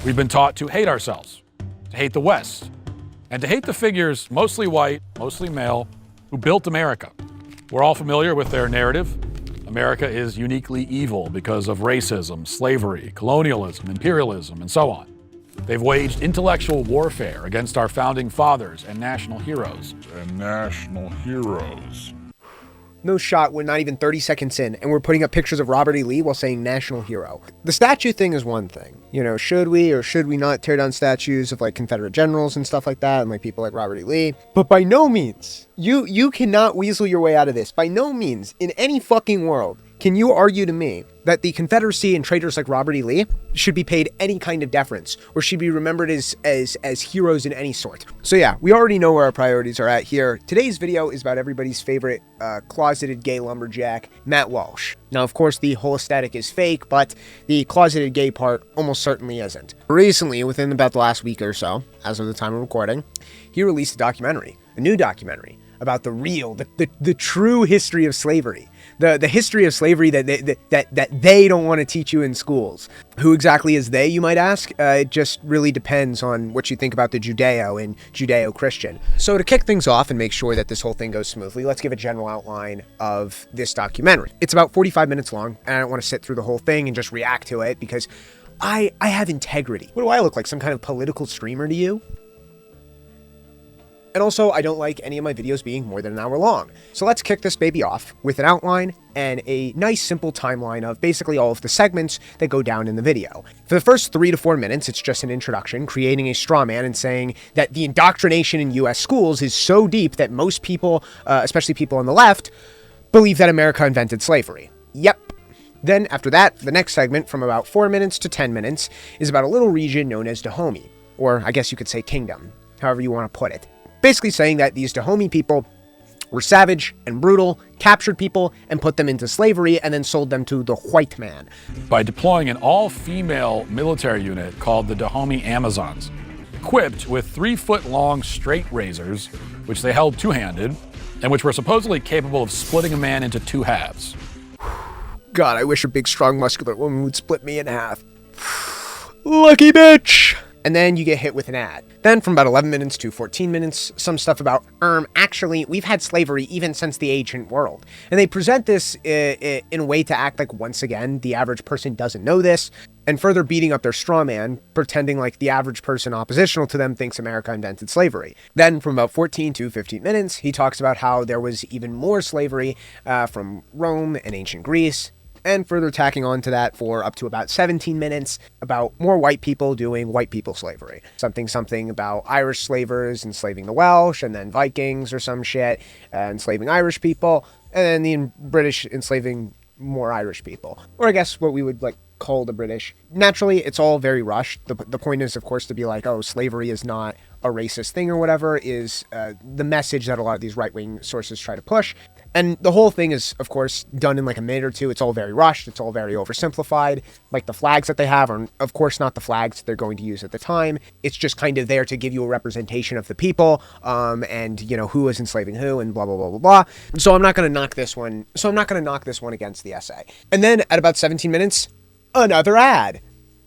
We've been taught to hate ourselves, to hate the West, and to hate the figures, mostly white, mostly male, who built America. We're all familiar with their narrative. America is uniquely evil because of racism, slavery, colonialism, imperialism, and so on. They've waged intellectual warfare against our founding fathers and national heroes. No shot, we're not even 30 seconds in, and we're putting up pictures of Robert E. Lee while saying national hero. The statue thing is one thing. You know, should we or should we not tear down statues of like Confederate generals and stuff like that, and like people like Robert E. Lee? But by no means, you cannot weasel your way out of this. By no means, in any fucking world, can you argue to me that the Confederacy and traitors like Robert E. Lee should be paid any kind of deference or should be remembered as heroes in any sort? So yeah, we already know where our priorities are at here. Today's video is about everybody's favorite closeted gay lumberjack, Matt Walsh. Now, of course, the whole aesthetic is fake, but the closeted gay part almost certainly isn't. Recently, within about the last week or so, as of the time of recording, he released a new documentary, about the real, the true history of slavery. The history of slavery that they don't want to teach you in schools. Who exactly is they, you might ask? It just really depends on what you think about the Judeo and Judeo-Christian. So to kick things off and make sure that this whole thing goes smoothly, let's give a general outline of this documentary. It's about 45 minutes long, and I don't want to sit through the whole thing and just react to it because I have integrity. What do I look like, some kind of political streamer to you? And also, I don't like any of my videos being more than an hour long. So let's kick this baby off with an outline and a nice simple timeline of basically all of the segments that go down in the video. For the first 3 to 4 minutes, it's just an introduction, creating a straw man and saying that the indoctrination in US schools is so deep that most people, especially people on the left, believe that America invented slavery. Yep. Then after that, the next segment from about 4 minutes to 10 minutes is about a little region known as Dohomy, or I guess you could say kingdom, however you want to put it. Basically saying that these Dohomy people were savage and brutal, captured people and put them into slavery and then sold them to the white man. By deploying an all-female military unit called the Dohomy Amazons, equipped with 3-foot-long straight razors, which they held two-handed, and which were supposedly capable of splitting a man into 2 halves. God, I wish a big, strong, muscular woman would split me in half. Lucky bitch! And then you get hit with an ad. Then from about 11 minutes to 14 minutes, some stuff about, actually, we've had slavery even since the ancient world. And they present this in a way to act like, once again, the average person doesn't know this, and further beating up their straw man, pretending like the average person oppositional to them thinks America invented slavery. Then from about 14 to 15 minutes, he talks about how there was even more slavery from Rome and ancient Greece, and further tacking on to that for up to about 17 minutes about more white people doing white people slavery. Something about Irish slavers enslaving the Welsh, and then Vikings or some shit, enslaving Irish people, and then the British enslaving more Irish people. Or I guess what we would like call the British. Naturally, it's all very rushed. The point is, of course, to be like, oh, slavery is not a racist thing or whatever, is the message that a lot of these right-wing sources try to push. And the whole thing is, of course, done in like a minute or two. It's all very rushed. It's all very oversimplified. Like the flags that they have are, of course, not the flags they're going to use at the time. It's just kind of there to give you a representation of the people, and, you know, who is enslaving who and blah, blah, blah, blah, blah. So I'm not going to knock this one. So I'm not going to knock this one against the essay. And then at about 17 minutes, another ad.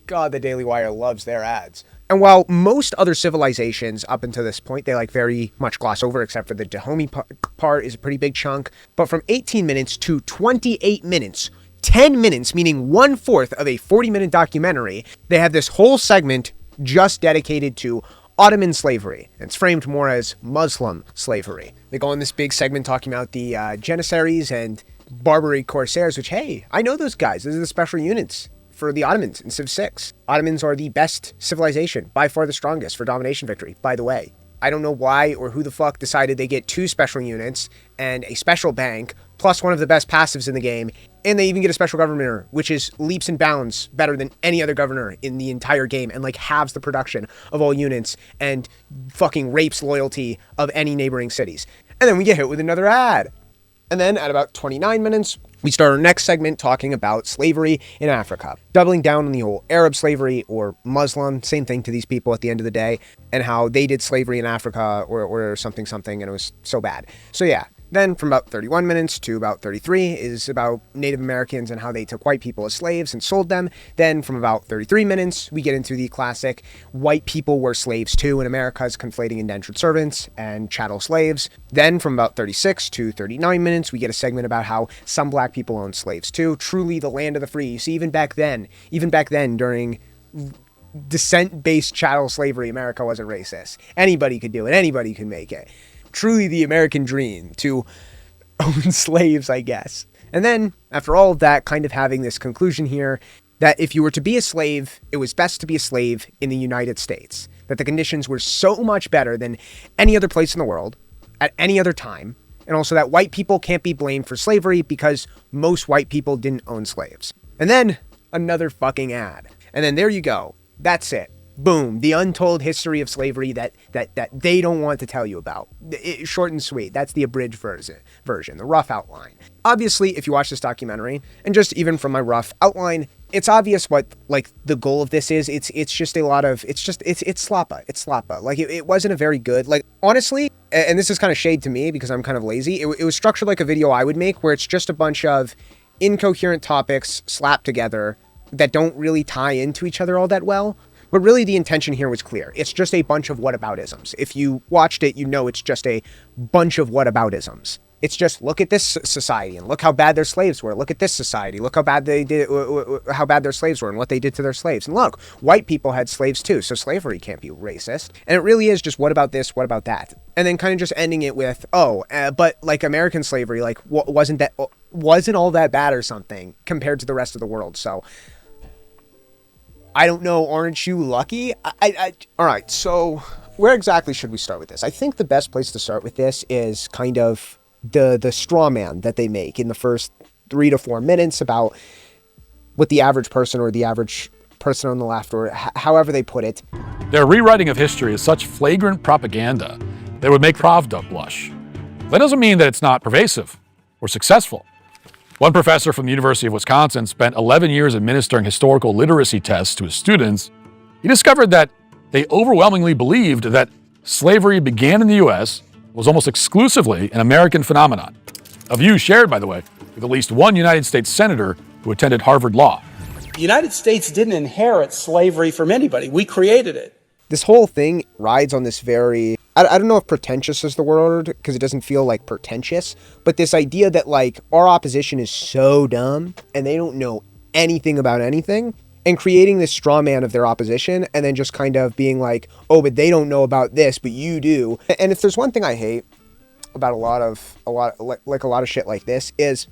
God, the Daily Wire loves their ads. And while most other civilizations up until this point, they like very much gloss over, except for the Dohomy part is a pretty big chunk. But from 18 minutes to 28 minutes, 10 minutes, meaning 1/4 of a 40-minute documentary, they have this whole segment just dedicated to Ottoman slavery. It's framed more as Muslim slavery. They go on this big segment talking about the Janissaries and Barbary Corsairs, which, hey, I know those guys. Those are the special units for the Ottomans in Civ 6. Ottomans are the best civilization, by far the strongest for domination victory, by the way. I don't know why or who the fuck decided they get 2 special units and a special bank, plus one of the best passives in the game, and they even get a special governor, which is leaps and bounds better than any other governor in the entire game, and like halves the production of all units, and fucking rapes loyalty of any neighboring cities. And then we get hit with another ad. And then at about 29 minutes, we start our next segment talking about slavery in Africa, doubling down on the whole Arab slavery or Muslim, same thing to these people at the end of the day, and how they did slavery in Africa or something, and it was so bad. So yeah, Then from about 31 minutes to about 33 is about Native Americans and how they took white people as slaves and sold them. Then from about 33 minutes, we get into the classic white people were slaves too in America's conflating indentured servants and chattel slaves. Then from about 36 to 39 minutes, we get a segment about how some black people own slaves too. Truly the land of the free. You see, even back then during descent-based chattel slavery, America wasn't racist. Anybody could do it. Anybody could make it. Truly the American dream to own slaves, I guess. And then, after all of that, kind of having this conclusion here, that if you were to be a slave, it was best to be a slave in the United States. That the conditions were so much better than any other place in the world, at any other time. And also that white people can't be blamed for slavery because most white people didn't own slaves. And then, another fucking ad. And then there you go. That's it. Boom, the untold history of slavery that they don't want to tell you about. Short and sweet. That's the abridged version, the rough outline. Obviously, if you watch this documentary, and just even from my rough outline, it's obvious what like the goal of this is. It's just a lot of it's slappa. It's slappa. Like it wasn't a very good, like honestly, and this is kind of shade to me because I'm kind of lazy. It was structured like a video I would make where it's just a bunch of incoherent topics slapped together that don't really tie into each other all that well. But really the intention here was clear. It's just a bunch of whataboutisms. If you watched it, you know it's just a bunch of whataboutisms. It's just look at this society and look how bad their slaves were. Look at this society. Look how bad they did, how bad their slaves were and what they did to their slaves. And look, white people had slaves too, so slavery can't be racist. And it really is just what about this, what about that? And then kind of just ending it with, but like American slavery, like wasn't all that bad or something compared to the rest of the world. So I don't know, aren't you lucky? All right, so where exactly should we start with this? I think the best place to start with this is kind of the Strawman that they make in the first 3 to 4 minutes about what the average person or the average person on the left or however they put it. Their rewriting of history is such flagrant propaganda that it would make Pravda blush. That doesn't mean that it's not pervasive or successful. One professor from the University of Wisconsin spent 11 years administering historical literacy tests to his students. He discovered that they overwhelmingly believed that slavery began in the U.S., was almost exclusively an American phenomenon. A view shared, by the way, with at least one United States senator who attended Harvard Law. The United States didn't inherit slavery from anybody. We created it. This whole thing rides on this very, I don't know if pretentious is the word, because it doesn't feel like pretentious, but this idea that like our opposition is so dumb and they don't know anything about anything, and creating this straw man of their opposition and then just kind of being like, oh, but they don't know about this, but you do. And if there's one thing I hate about a lot of shit like this is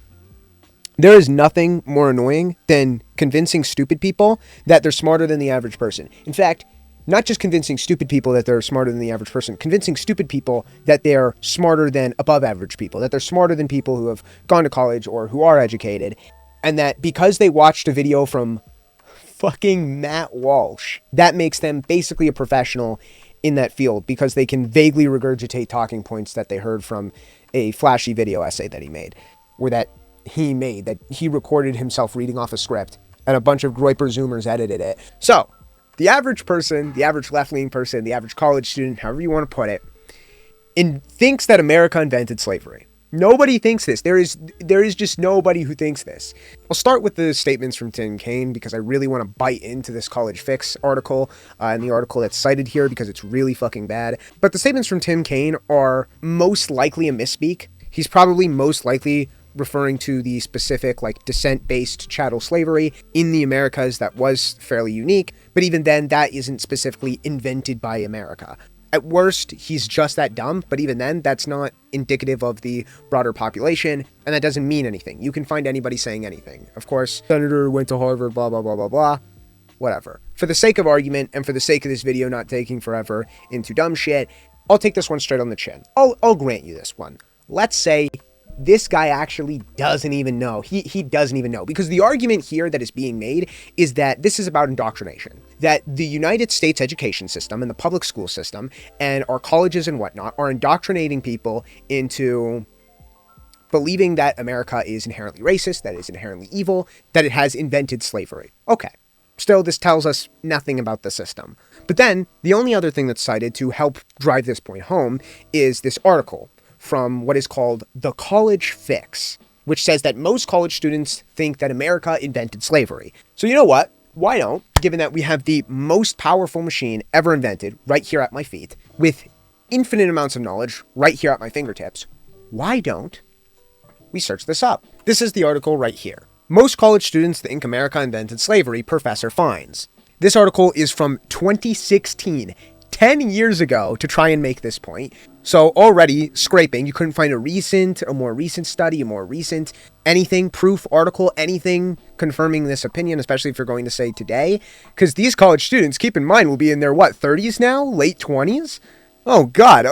there is nothing more annoying than convincing stupid people that they're smarter than the average person. In fact, not just convincing stupid people that they're smarter than the average person, convincing stupid people that they're smarter than above average people, that they're smarter than people who have gone to college or who are educated, and that because they watched a video from fucking Matt Walsh, that makes them basically a professional in that field because they can vaguely regurgitate talking points that they heard from a flashy video essay that he made, that he recorded himself reading off a script, and a bunch of Groyper Zoomers edited it. So, the average person, the average left-leaning person, the average college student, however you want to put it, thinks that America invented slavery. Nobody thinks this. There is just nobody who thinks this. I'll start with the statements from Tim Kaine because I really want to bite into this College Fix article and the article that's cited here because it's really fucking bad. But the statements from Tim Kaine are most likely a misspeak. He's probably most likely referring to the specific like descent-based chattel slavery in the Americas that was fairly unique. But even then, that isn't specifically invented by America. At worst, he's just that dumb, but even then, that's not indicative of the broader population, and that doesn't mean anything. You can find anybody saying anything. Of course, senator went to Harvard, blah, blah, blah, blah, blah, whatever. For the sake of argument, and for the sake of this video not taking forever into dumb shit, I'll take this one straight on the chin. I'll grant you this one. Let's say this guy actually doesn't even know. He doesn't even know. Because the argument here that is being made is that this is about indoctrination. That the United States education system and the public school system and our colleges and whatnot are indoctrinating people into believing that America is inherently racist, that it is inherently evil, that it has invented slavery. Okay. Still, this tells us nothing about the system. But then, the only other thing that's cited to help drive this point home is this article from what is called the college fix, which says that most college students think that America invented slavery. So you know what? Why don't, given that we have the most powerful machine ever invented right here at my feet, with infinite amounts of knowledge right here at my fingertips, why don't we search this up? This is the article right here. Most college students think America invented slavery, professor finds. This article is from 2016, 10 years ago, to try and make this point. So already scraping, you couldn't find a more recent study, a more recent anything, proof, article, anything confirming this opinion, especially if you're going to say today. Because these college students, keep in mind, will be in their, 30s now? Late 20s? Oh, God,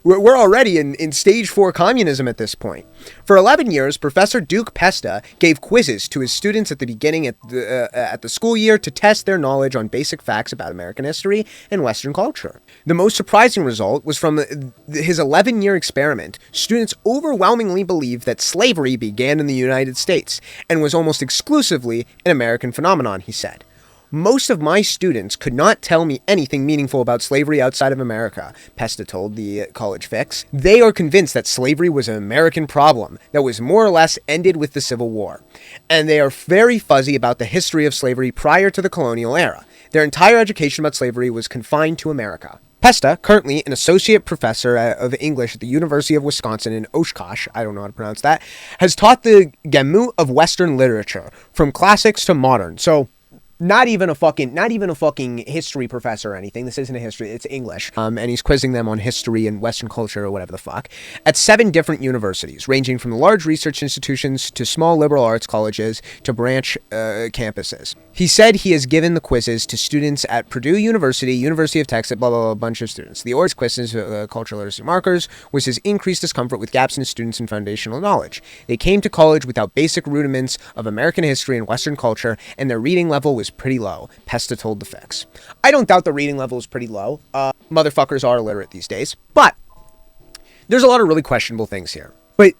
we're already in stage 4 communism at this point. For 11 years, Professor Duke Pesta gave quizzes to his students at the beginning at the school year to test their knowledge on basic facts about American history and Western culture. The most surprising result was from his 11-year experiment. Students overwhelmingly believed that slavery began in the United States and was almost exclusively an American phenomenon, he said. Most of my students could not tell me anything meaningful about slavery outside of America, Pesta told the College Fix. They are convinced that slavery was an American problem that was more or less ended with the Civil War. And they are very fuzzy about the history of slavery prior to the colonial era. Their entire education about slavery was confined to America. Pesta, currently an associate professor of English at the University of Wisconsin in Oshkosh, I don't know how to pronounce that, has taught the gamut of Western literature, from classics to modern. So, not even a fucking history professor or anything. This isn't a history, it's English. And he's quizzing them on history and Western culture or whatever the fuck at 7 different universities, ranging from the large research institutions to small liberal arts colleges to branch campuses. He said he has given the quizzes to students at Purdue University, University of Texas, blah, blah, blah, a bunch of students. The origin quizzes, cultural literacy markers, was his increased discomfort with gaps in students' and foundational knowledge. They came to college without basic rudiments of American history and Western culture, and their reading level was pretty low, Pesta told the Fix. I don't doubt the reading level is pretty low. Motherfuckers are illiterate these days. But there's a lot of really questionable things here. But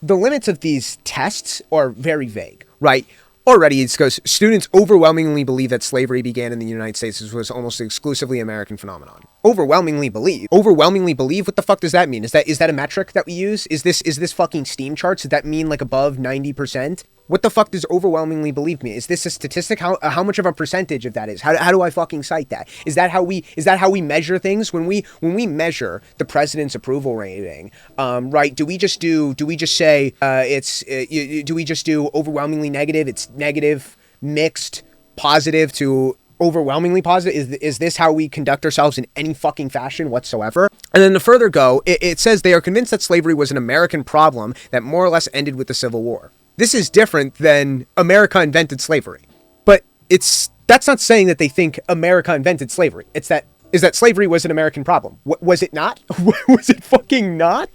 the limits of these tests are very vague, right? Already, it goes, students overwhelmingly believe that slavery began in the United States. This was almost exclusively an American phenomenon. Overwhelmingly believe? Overwhelmingly believe? What the fuck does that mean? Is that a metric that we use? Is this fucking Steam charts? Does that mean like above 90%? What the fuck does overwhelmingly believe mean? Is this a statistic? How much of a percentage of that is? How do I fucking cite that? Is that how we measure things? When we measure the president's approval rating, right? Do we just say do we just do overwhelmingly negative? It's negative, mixed, positive to overwhelmingly positive? Is this how we conduct ourselves in any fucking fashion whatsoever? And then to further go, it says they are convinced that slavery was an American problem that more or less ended with the Civil War. This is different than America invented slavery. But that's not saying that they think America invented slavery. Is that slavery was an American problem. Was it not? Was it fucking not?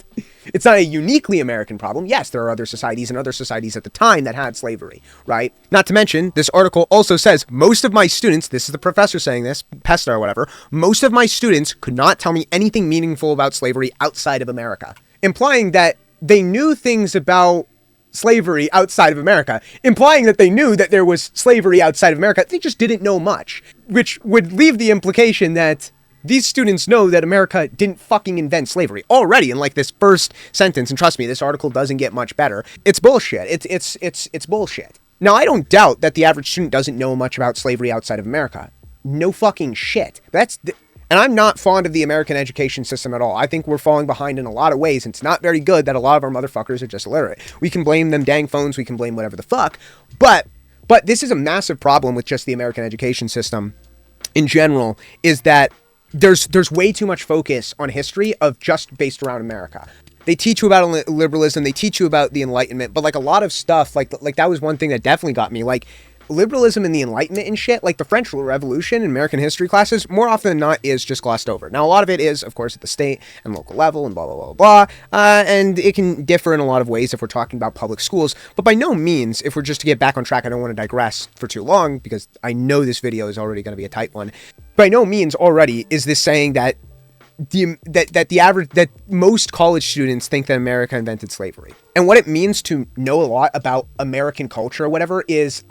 It's not a uniquely American problem. Yes, there are other societies and other societies at the time that had slavery, right? Not to mention, this article also says, most of my students, this is the professor saying this, Pesta or whatever, most of my students could not tell me anything meaningful about slavery outside of America. Implying that they knew things about slavery outside of America, implying that they knew that there was slavery outside of America. They just didn't know much, which would leave the implication that these students know that America didn't fucking invent slavery already in like this first sentence. And trust me, this article doesn't get much better. It's bullshit. It's bullshit. Now, I don't doubt that the average student doesn't know much about slavery outside of America. No fucking shit. And I'm not fond of the American education system at all. I think we're falling behind in a lot of ways. And it's not very good that a lot of our motherfuckers are just illiterate. We can blame them dang phones. We can blame whatever the fuck. But this is a massive problem with just the American education system in general, is that there's way too much focus on history of just based around America. They teach you about liberalism. They teach you about the Enlightenment. But like a lot of stuff, like that was one thing that definitely got me. Like, liberalism and the Enlightenment and shit, like the French Revolution in American history classes, more often than not is just glossed over. Now, a lot of it is, of course, at the state and local level and blah, blah, blah, blah, and it can differ in a lot of ways if we're talking about public schools, but by no means, if we're just to get back on track, I don't want to digress for too long, because I know this video is already going to be a tight one. By no means already is this saying that most college students think that America invented slavery. And what it means to know a lot about American culture or whatever is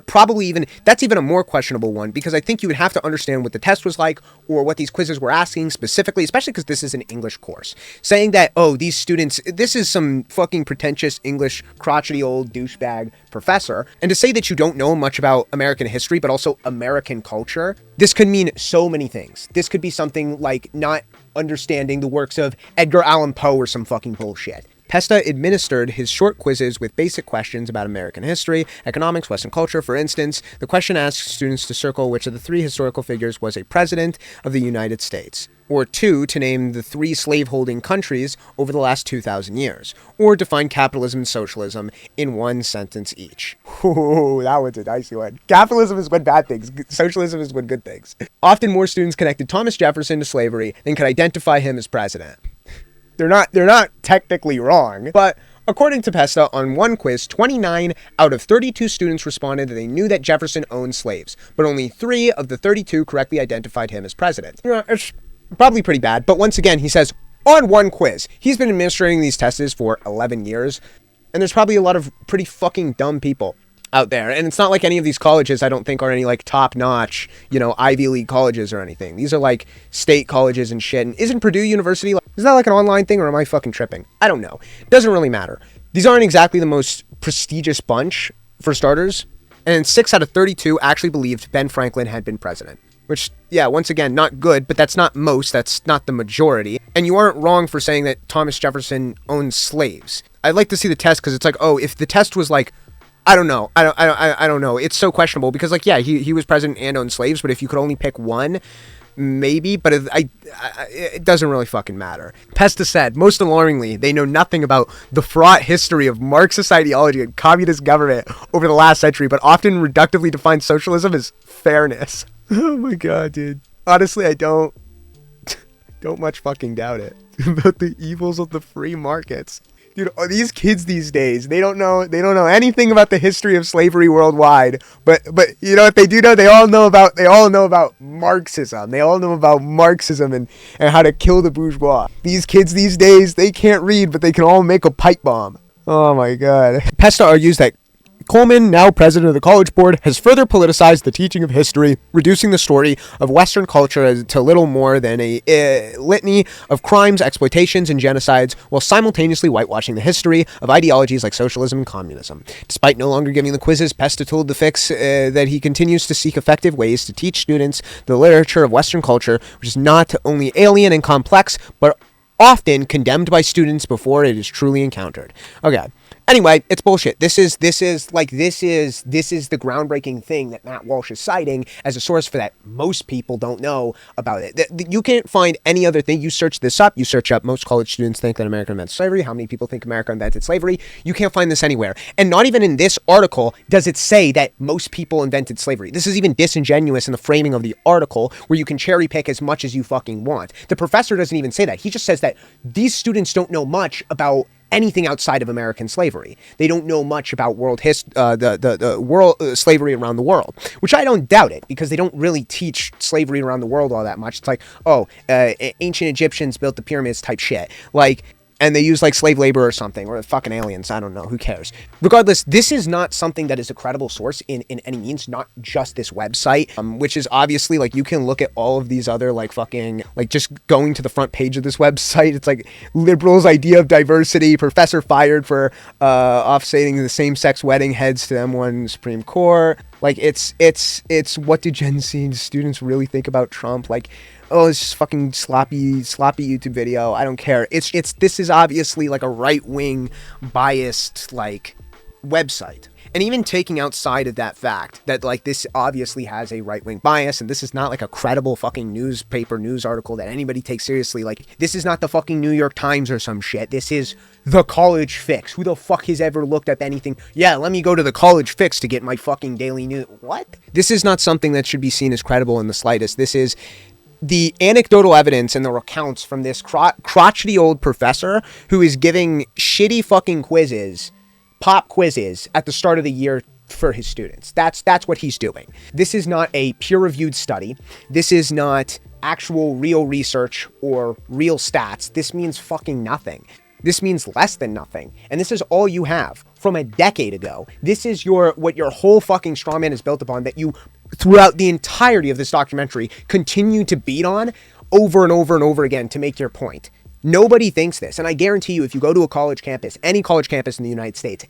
probably that's even a more questionable one, because I think you would have to understand what the test was like or what these quizzes were asking specifically, especially because this is an English course. Saying that, oh, these students, this is some fucking pretentious English crotchety old douchebag professor, and to say that you don't know much about American history, but also American culture, this could mean so many things. This could be something like not understanding the works of Edgar Allan Poe or some fucking bullshit. Pesta administered his short quizzes with basic questions about American history, economics, Western culture. For instance, the question asks students to circle which of the 3 historical figures was a president of the United States, or 2, to name the 3 slaveholding countries over the last 2,000 years, or define capitalism and socialism in 1 sentence each. Ooh, that one's a dicey one. Capitalism is when bad things, socialism is when good things. Often more students connected Thomas Jefferson to slavery than could identify him as president. They're not technically wrong, but according to Pesta, on one quiz, 29 out of 32 students responded that they knew that Jefferson owned slaves, but only 3 of the 32 correctly identified him as president. It's probably pretty bad, but once again, he says, on one quiz. He's been administering these tests for 11 years, and there's probably a lot of pretty fucking dumb people out there. And it's not like any of these colleges, I don't think, are any like top-notch, Ivy League colleges or anything. These are like state colleges and shit. And isn't Purdue University, is that like an online thing, or am I fucking tripping? I don't know. Doesn't really matter. These aren't exactly the most prestigious bunch, for starters. And 6 out of 32 actually believed Ben Franklin had been president. Which, yeah, once again, not good, but that's not most, that's not the majority. And you aren't wrong for saying that Thomas Jefferson owned slaves. I'd like to see the test, because it's like, oh, if the test was like, I don't know. I don't know. It's so questionable because, like, yeah, he was president and owned slaves, but if you could only pick one, maybe. But it doesn't really fucking matter. Pesta said, most alarmingly, they know nothing about the fraught history of Marxist ideology and communist government over the last century, but often reductively define socialism as fairness. Oh my god, dude. Honestly, I don't much fucking doubt it about the evils of the free markets. Dude, these kids these days, they don't know anything about the history of slavery worldwide. But you know what they do know? They all know about Marxism. They all know about Marxism and how to kill the bourgeois. These kids these days, they can't read, but they can all make a pipe bomb. Oh my god. Pesta argues that Coleman, now president of the College Board, has further politicized the teaching of history, reducing the story of Western culture to little more than a litany of crimes, exploitations, and genocides, while simultaneously whitewashing the history of ideologies like socialism and communism. Despite no longer giving the quizzes, Pesta told the Fix that he continues to seek effective ways to teach students the literature of Western culture, which is not only alien and complex, but often condemned by students before it is truly encountered. Okay. Anyway, it's bullshit. This is the groundbreaking thing that Matt Walsh is citing as a source for that most people don't know about it. You can't find any other thing. You search this up. You search up most college students think that America invented slavery. How many people think America invented slavery? You can't find this anywhere. And not even in this article does it say that most people invented slavery. This is even disingenuous in the framing of the article, where you can cherry pick as much as you fucking want. The professor doesn't even say that. He just says that these students don't know much about anything outside of American slavery. They don't know much about world slavery around the world, which I don't doubt it, because they don't really teach slavery around the world all that much. It's like, ancient Egyptians built the pyramids type shit. Like, and they use like slave labor or something, or fucking aliens. I don't know. Who cares? Regardless, this is not something that is a credible source in any means, not just this website, which is obviously like, you can look at all of these other like fucking, like just going to the front page of this website. It's like liberals' idea of diversity, professor fired for offsetting the same-sex wedding, heads to M1 Supreme Court. Like it's what do Gen Z students really think about Trump? Like, oh, it's just fucking sloppy YouTube video. I don't care. This is obviously like a right-wing biased like website. And even taking outside of that fact that like this obviously has a right-wing bias, and this is not like a credible fucking newspaper news article that anybody takes seriously. Like, this is not the fucking New York Times or some shit. This is the College Fix. Who the fuck has ever looked up anything? Yeah, let me go to the College Fix to get my fucking daily news. What? This is not something that should be seen as credible in the slightest. This is the anecdotal evidence and the recounts from this crotchety old professor who is giving shitty fucking quizzes, pop quizzes at the start of the year for his students. That's what he's doing. This is not a peer-reviewed study. This is not actual real research or real stats, this means fucking nothing. This means less than nothing. And this is all you have from a decade ago. This is what your whole fucking Strawman is built upon, that you, throughout the entirety of this documentary, continue to beat on over and over and over again to make your point. Nobody thinks this. And I guarantee you, if you go to a college campus, any college campus in the United States,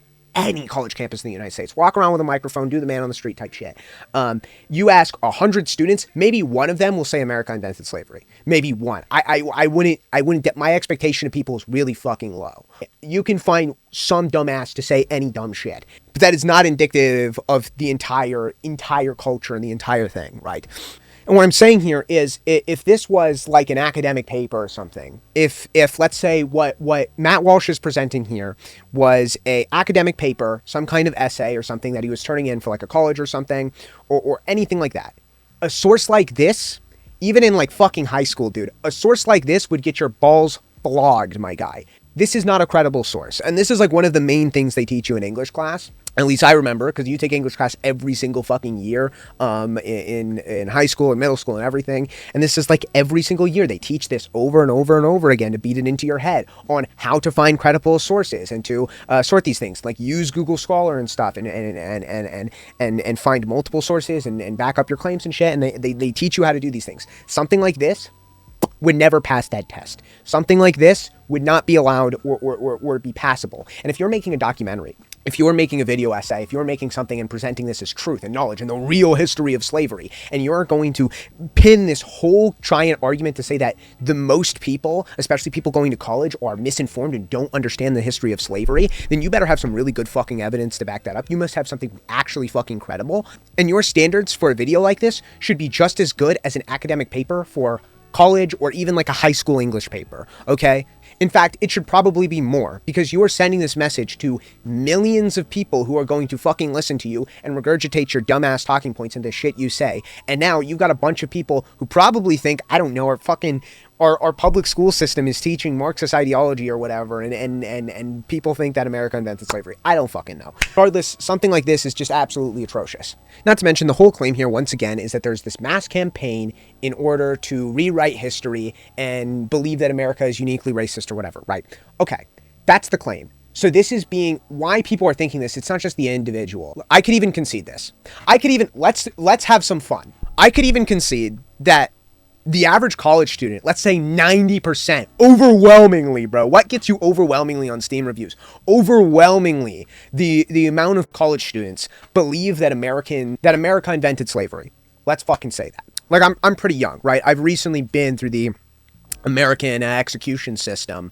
walk around with a microphone, do the man on the street type shit. You ask 100 students, maybe one of them will say America invented slavery. Maybe one. I wouldn't, my expectation of people is really fucking low. You can find some dumbass to say any dumb shit, but that is not indicative of the entire culture and the entire thing, right? And what I'm saying here is, if this was like an academic paper or something, if let's say what Matt Walsh is presenting here was a academic paper, some kind of essay or something that he was turning in for like a college or something, or anything like that, a source like this, even in like fucking high school, dude, a source like this would get your balls flogged, my guy. This is not a credible source. And this is like one of the main things they teach you in English class. At least I remember, because you take English class every single fucking year in high school and middle school and everything. And this is like every single year. They teach this over and over and over again to beat it into your head on how to find credible sources and to sort these things, like use Google Scholar and stuff and find multiple sources and back up your claims and shit. And they teach you how to do these things. Something like this would never pass that test. Something like this would not be allowed or be passable. And if you're making a documentary, if you're making a video essay, if you're making something and presenting this as truth and knowledge and the real history of slavery, and you're going to pin this whole giant argument to say that the most people, especially people going to college, are misinformed and don't understand the history of slavery, then you better have some really good fucking evidence to back that up. You must have something actually fucking credible. And your standards for a video like this should be just as good as an academic paper for college or even like a high school English paper, okay? In fact, it should probably be more, because you are sending this message to millions of people who are going to fucking listen to you and regurgitate your dumbass talking points into shit you say. And now you've got a bunch of people who probably think, I don't know, our public school system is teaching Marxist ideology or whatever, and people think that America invented slavery. I don't fucking know. Regardless, something like this is just absolutely atrocious. Not to mention, the whole claim here, once again, is that there's this mass campaign in order to rewrite history and believe that America is uniquely racist or whatever, right? Okay, that's the claim. So this is being, why people are thinking this, it's not just the individual. I could even concede this. I could even, let's have some fun. I could even concede that the average college student, let's say 90%, overwhelmingly, bro. What gets you overwhelmingly on Steam reviews? Overwhelmingly, the amount of college students believe that America invented slavery. Let's fucking say that. Like, I'm pretty young, right? I've recently been through the American execution system.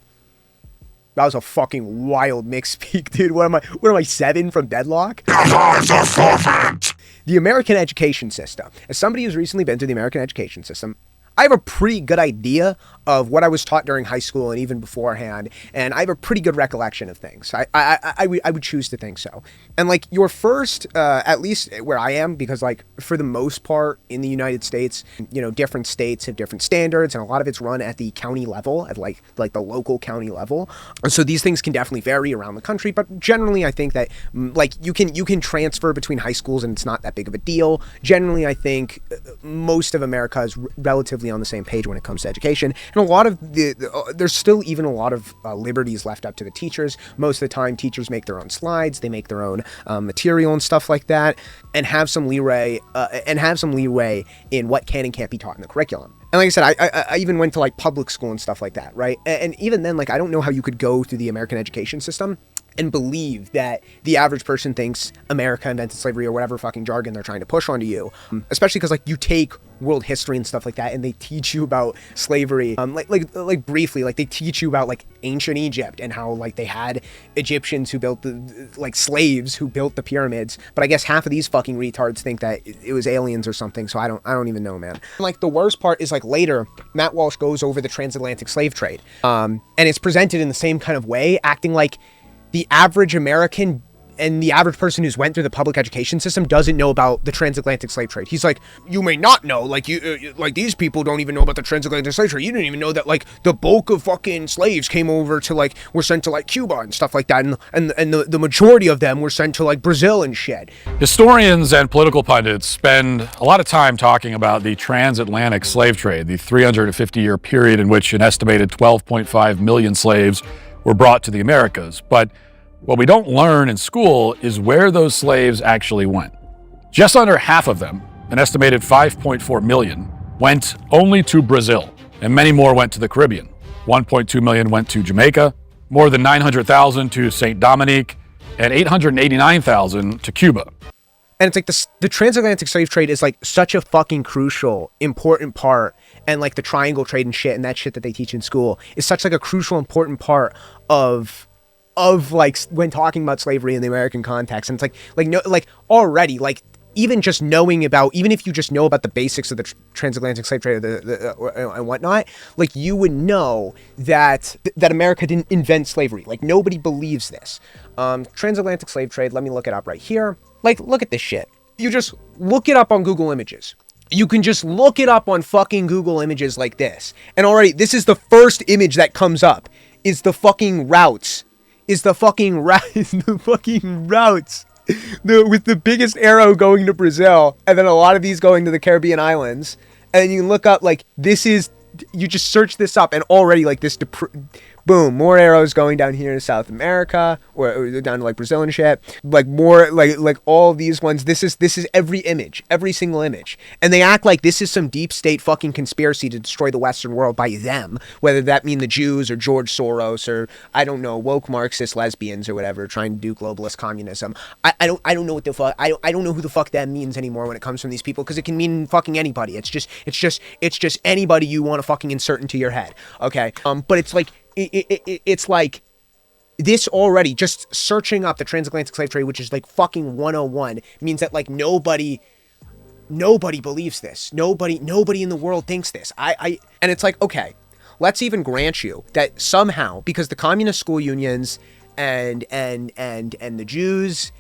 That was a fucking wild mixed-speak, dude. What am I, 7 from Deadlock? The American education system. As somebody who's recently been through the American education system, I have a pretty good idea of what I was taught during high school and even beforehand, and I have a pretty good recollection of things. I would choose to think so. And like your first, at least where I am, because like for the most part in the United States, you know, different states have different standards, and a lot of it's run at the county level, at like the local county level. So these things can definitely vary around the country, but generally I think that like you can transfer between high schools and it's not that big of a deal. Generally, I think most of America is relatively on the same page when it comes to education, and a lot of there's still even a lot of liberties left up to the teachers. Most of the time teachers make their own slides, they make their own material and stuff like that, and have some leeway in what can and can't be taught in the curriculum. And like I said, I even went to like public school and stuff like that, right? And even then, like, I don't know how you could go through the American education system and believe that the average person thinks America invented slavery or whatever fucking jargon they're trying to push onto you. Especially because like you take world history and stuff like that and they teach you about slavery, like briefly, like they teach you about like ancient Egypt and how like they had Egyptians who built like slaves who built the pyramids. But I guess half of these fucking retards think that it was aliens or something. So I don't even know, man. And like the worst part is like later, Matt Walsh goes over the transatlantic slave trade. And it's presented in the same kind of way, acting like the average American the average person who's went through the public education system doesn't know about the transatlantic slave trade. He's like, you may not know, like like these people don't even know about the transatlantic slave trade. You didn't even know that like the bulk of fucking slaves came over to like were sent to like Cuba and stuff like that, and the majority of them were sent to like Brazil and shit. Historians and political pundits spend a lot of time talking about the transatlantic slave trade, the 350-year period in which an estimated 12.5 million slaves were brought to the Americas. But what we don't learn in school is where those slaves actually went. Just under half of them, an estimated 5.4 million, went only to Brazil, and many more went to the Caribbean. 1.2 million went to Jamaica, more than 900,000 to St. Dominique, and 889,000 to Cuba. And it's like the transatlantic slave trade is like such a fucking crucial, important part, and like the triangle trade and shit and that shit that they teach in school is such like a crucial, important part of like when talking about slavery in the American context. And it's like no, like already, like even just knowing about, even if you just know about the basics of the transatlantic slave trade and whatnot, like you would know that America didn't invent slavery. Like nobody believes this. Transatlantic slave trade, let me look it up right here. Like, look at this shit. You just look it up on Google Images. You can just look it up on fucking Google Images like this. And already, this is the first image that comes up, is the fucking routes. With the biggest arrow going to Brazil, and then a lot of these going to the Caribbean islands. And you can look up, like, you just search this up, and already, like, boom, more arrows going down here to South America, or down to, like, Brazil and shit. Like, more, like all of these ones. This is every image, every single image. And they act like this is some deep state fucking conspiracy to destroy the Western world by them, whether that mean the Jews, or George Soros, or, I don't know, woke Marxist lesbians, or whatever, trying to do globalist communism. I don't know what the fuck, I don't know who the fuck that means anymore when it comes from these people, because it can mean fucking anybody. It's just anybody you want to fucking insert into your head, okay? But it's like, it's like this already, just searching up the transatlantic slave trade, which is like fucking 101, means that like nobody believes this. Nobody in the world thinks this. And it's like, okay, let's even grant you that somehow, because the communist school unions and the Jews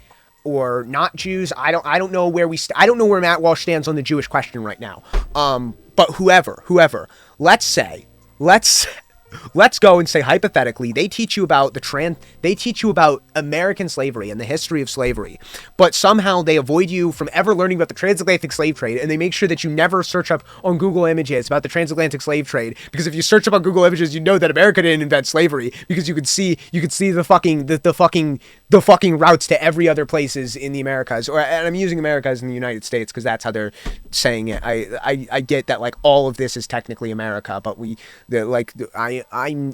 or not Jews, I don't know where I don't know where Matt Walsh stands on the Jewish question right now. But whoever, let's go and say hypothetically, they teach you about American slavery and the history of slavery, but somehow they avoid you from ever learning about the transatlantic slave trade, and they make sure that you never search up on Google Images about the transatlantic slave trade, because if you search up on Google Images, you know that America didn't invent slavery, because you could see the fucking routes to every other places in the Americas, and I'm using Americas in the United States because that's how they're saying it. I get that like all of this is technically America, but I'm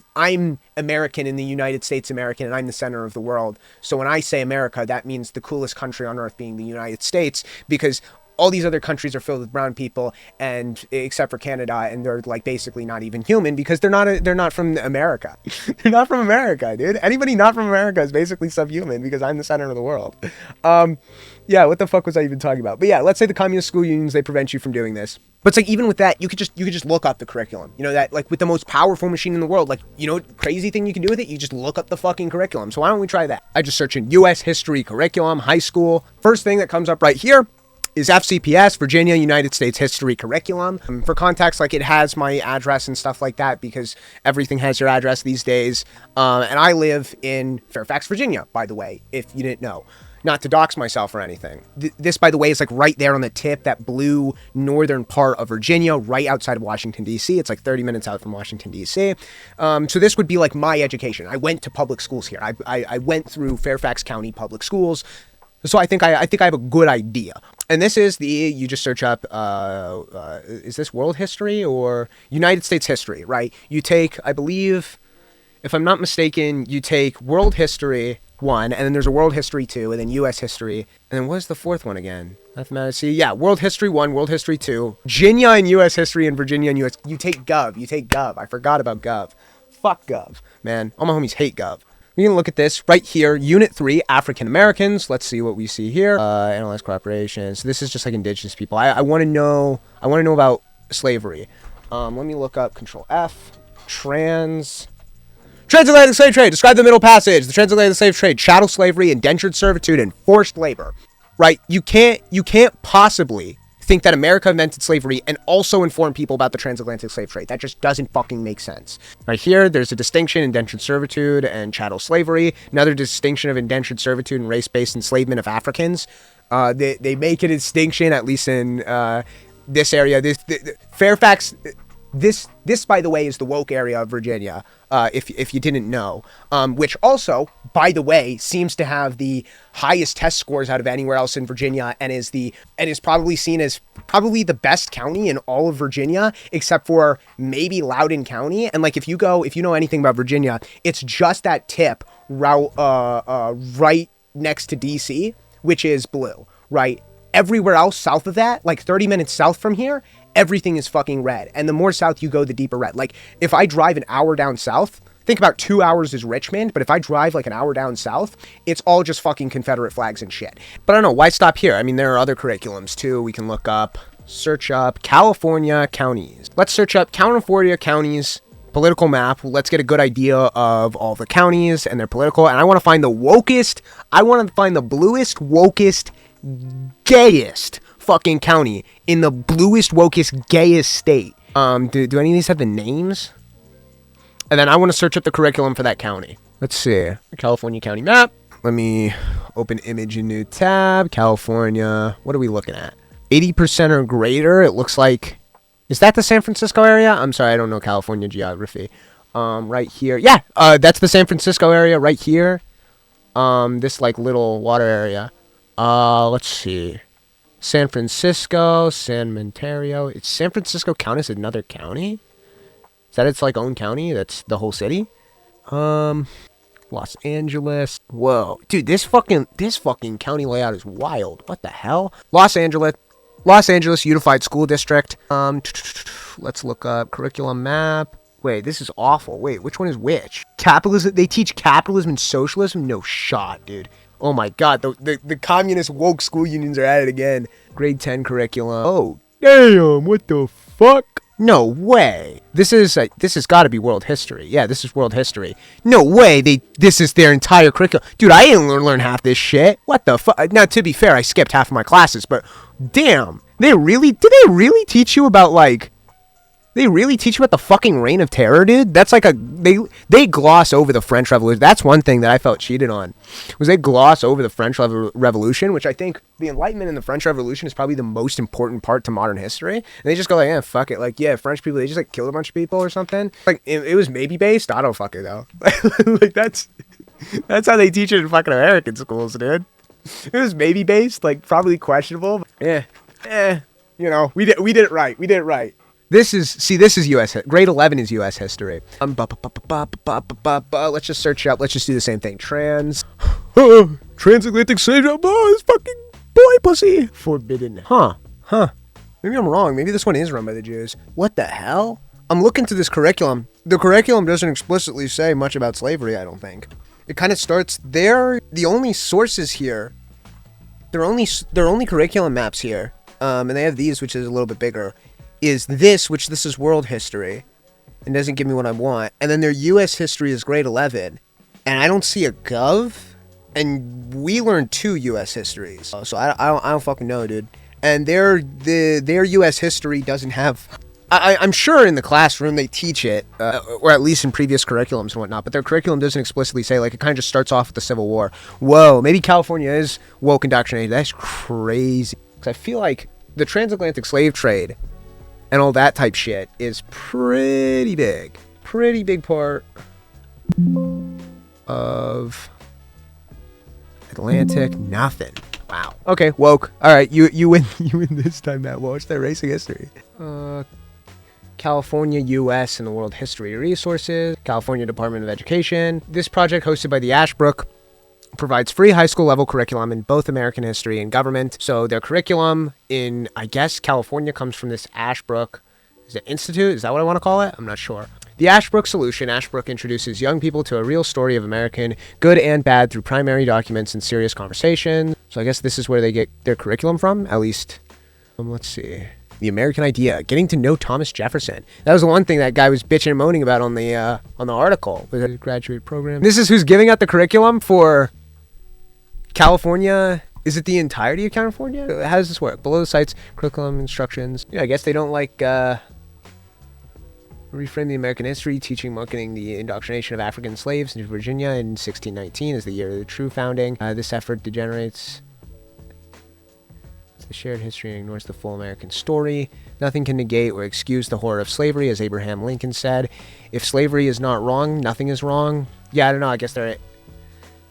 American in the United States, American, and I'm the center of the world. So when I say America, that means the coolest country on earth being the United States, because all these other countries are filled with brown people, and except for Canada, and they're like basically not even human because they're not from America. They're not from America, dude. Anybody not from America is basically subhuman because I'm the center of the world. Yeah, what the fuck was I even talking about? But yeah, let's say the communist school unions, they prevent you from doing this. But it's like, even with that, you could just look up the curriculum. You know, that like with the most powerful machine in the world, like, you know what crazy thing you can do with it? You just look up the fucking curriculum. So why don't we try that? I just search in U.S. history curriculum, high school. First thing that comes up right here is FCPS, Virginia United States History Curriculum. For context, like, it has my address and stuff like that because everything has your address these days. And I live in Fairfax, Virginia, by the way, if you didn't know. Not to dox myself or anything. This, by the way, is like right there on the tip, that blue northern part of Virginia, right outside of Washington, D.C. It's like 30 minutes out from Washington, D.C. So this would be like my education. I went to public schools here. I went through Fairfax County public schools. So I think I have a good idea. And this is you just search up, is this world history or United States history, right? You take, I believe, if I'm not mistaken, you take world history 1, and then there's a world history 2, and then U.S. history. And then what is the fourth one again? Mathematics. Yeah, world history 1, world history 2, Virginia and U.S. history, and Virginia and U.S. You take Gov. I forgot about Gov. Fuck Gov, man. All my homies hate Gov. We can look at this right here. Unit 3, African Americans. Let's see what we see here. Analyze cooperation. So this is just like indigenous people. I want to know about slavery. Let me look up Control F. Transatlantic slave trade. Describe the middle passage. The transatlantic slave trade, chattel slavery, indentured servitude, and forced labor. Right? You can't possibly think that America invented slavery and also inform people about the transatlantic slave trade. That just doesn't fucking make sense. Right here, there's a distinction, indentured servitude and chattel slavery. Another distinction of indentured servitude and race-based enslavement of Africans. They make a distinction, at least in this area. Fairfax... This, by the way, is the woke area of Virginia, if you didn't know, which also, by the way, seems to have the highest test scores out of anywhere else in Virginia, and is probably seen as probably the best county in all of Virginia, except for maybe Loudoun County. And like, if you know anything about Virginia, it's just that tip route right next to DC, which is blue, right? Everywhere else south of that, like 30 minutes south from here, everything is fucking red. And the more south you go, the deeper red. Like, if I drive an hour down south, think about 2 hours is Richmond, but if I drive like an hour down south, it's all just fucking Confederate flags and shit. But I don't know, why stop here? I mean, there are other curriculums too. We can search up California counties. Let's search up California counties political map. Let's get a good idea of all the counties and their political. And I want to find the wokest, I want to find the bluest, wokest, gayest fucking county in the bluest, wokest, gayest state. Do any of these have the names? And then I want to search up the curriculum for that county. Let's see. California county map. Let me open image in new tab. California. What are we looking at? 80% or greater. It looks like. Is that the San Francisco area? I'm sorry, I don't know California geography. Right here. Yeah, that's the San Francisco area right here. This like little water area. Let's see. San Francisco, San Ontario. It's San Francisco count as another county? Is that its like own county? That's the whole city? Los Angeles. Whoa. Dude, this fucking county layout is wild. What the hell? Los Angeles Unified School District. Let's look up curriculum map. Wait, this is awful. Wait, which one is which? Capitalism. They teach capitalism and socialism? No shot, dude. Oh my god, the communist woke school unions are at it again. Grade 10 curriculum. Oh, damn, what the fuck? No way. This has got to be world history. Yeah, this is world history. No way. This is their entire curriculum. Dude, I didn't learn half this shit. What the fuck? Now, to be fair, I skipped half of my classes, but damn. Did they really teach you about like... They really teach you about the fucking reign of terror, dude? That's like they gloss over the French Revolution. That's one thing that I felt cheated on, was they gloss over the French Revolution, which I think the Enlightenment and the French Revolution is probably the most important part to modern history. And they just go like, yeah, fuck it. Like, yeah, French people, they just like killed a bunch of people or something. Like, it was maybe based. I don't fucking know. Like, that's how they teach it in fucking American schools, dude. It was maybe based, like probably questionable. But you know, we did it right. We did it right. This is U.S. Grade 11 is U.S. history. Let's just search up. Let's just do the same thing. Transatlantic slave trade. Oh, this fucking boy pussy. Forbidden. Huh. Maybe I'm wrong. Maybe this one is run by the Jews. What the hell? I'm looking to this curriculum. The curriculum doesn't explicitly say much about slavery, I don't think. It kind of starts there. The only sources here, their only curriculum maps here, and they have these, which is a little bit bigger, is this, which this is world history, and doesn't give me what I want. And then their U.S. history is grade 11, and I don't see a gov, and we learned 2 U.S. histories. So I don't fucking know, dude. And their U.S. history doesn't have... I'm sure in the classroom they teach it, or at least in previous curriculums and whatnot, but their curriculum doesn't explicitly say, like, it kind of just starts off with the Civil War. Whoa, maybe California is woke indoctrinated. That's crazy. Because I feel like the transatlantic slave trade and all that type shit is pretty big part of Atlantic nothing. Wow. Okay, woke. All right, you win this time, Matt Walsh. That racing history. California, U.S. and the World History Resources. California Department of Education. This project, hosted by the Ashbrook, provides free high school level curriculum in both American history and government. So their curriculum in, I guess, California comes from this Ashbrook. Is it Institute? Is that what I want to call it? I'm not sure. The Ashbrook Solution. Ashbrook introduces young people to a real story of American good and bad through primary documents and serious conversation. So I guess this is where they get their curriculum from, at least. Let's see. The American Idea, getting to know Thomas Jefferson. That was the one thing that guy was bitching and moaning about on the article. The graduate program. This is who's giving out the curriculum for California. Is it the entirety of California? How does this work? Below the sites, curriculum, instructions. Yeah, I guess they don't like reframe the American history, teaching, marketing the indoctrination of African slaves into Virginia in 1619 is the year of the true founding. This effort degenerates the shared history and ignores the full American story. Nothing can negate or excuse the horror of slavery, as Abraham Lincoln said. If slavery is not wrong, nothing is wrong. Yeah, I don't know. I guess they're...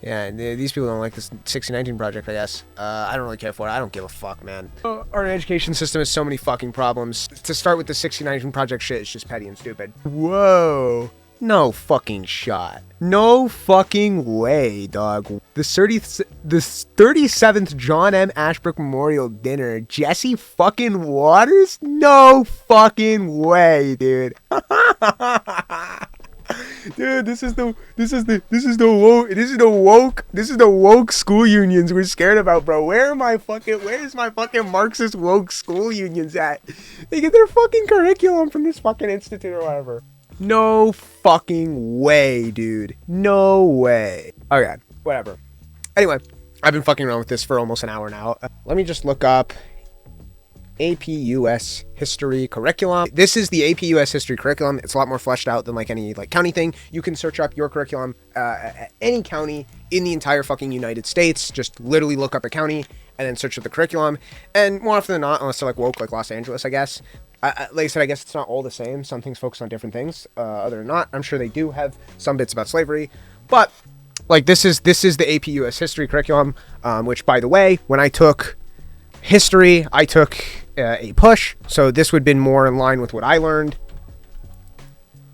Yeah, these people don't like this 1619 project, I guess. I don't really care for it. I don't give a fuck, man. Our education system has so many fucking problems. To start with the 1619 project shit, it's just petty and stupid. Whoa. No fucking shot. No fucking way, dog. The 37th John M. Ashbrook Memorial Dinner. Jesse fucking Waters? No fucking way, dude. Dude, this is the woke school unions we're scared about, bro. Where's my fucking Marxist woke school unions at? They get their fucking curriculum from this fucking institute or whatever. No fucking way, dude. No way. Okay, whatever. Anyway, I've been fucking around with this for almost an hour now. Let me just look up AP US history curriculum. This is the AP US history curriculum. It's a lot more fleshed out than like any like county thing. You can search up your curriculum at any county in the entire fucking United States. Just literally look up a county and then search up the curriculum. And more often than not, unless they're like woke like Los Angeles, I guess. Like I said, I guess it's not all the same. Some things focus on different things. Other than not, I'm sure they do have some bits about slavery. But like this is the AP US history curriculum, which by the way, when I took history, I took a push, so this would have been more in line with what I learned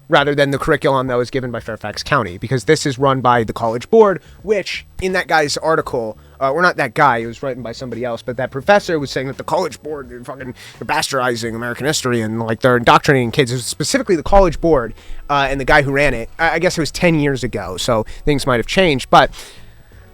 rather than the curriculum that was given by Fairfax County, because this is run by the college board, which in that guy's article, or not that guy, it was written by somebody else, but that professor was saying that the college board, they're bastardizing American history and like they're indoctrinating kids. It was specifically the college board and the guy who ran it. I guess it was 10 years ago, so things might have changed, but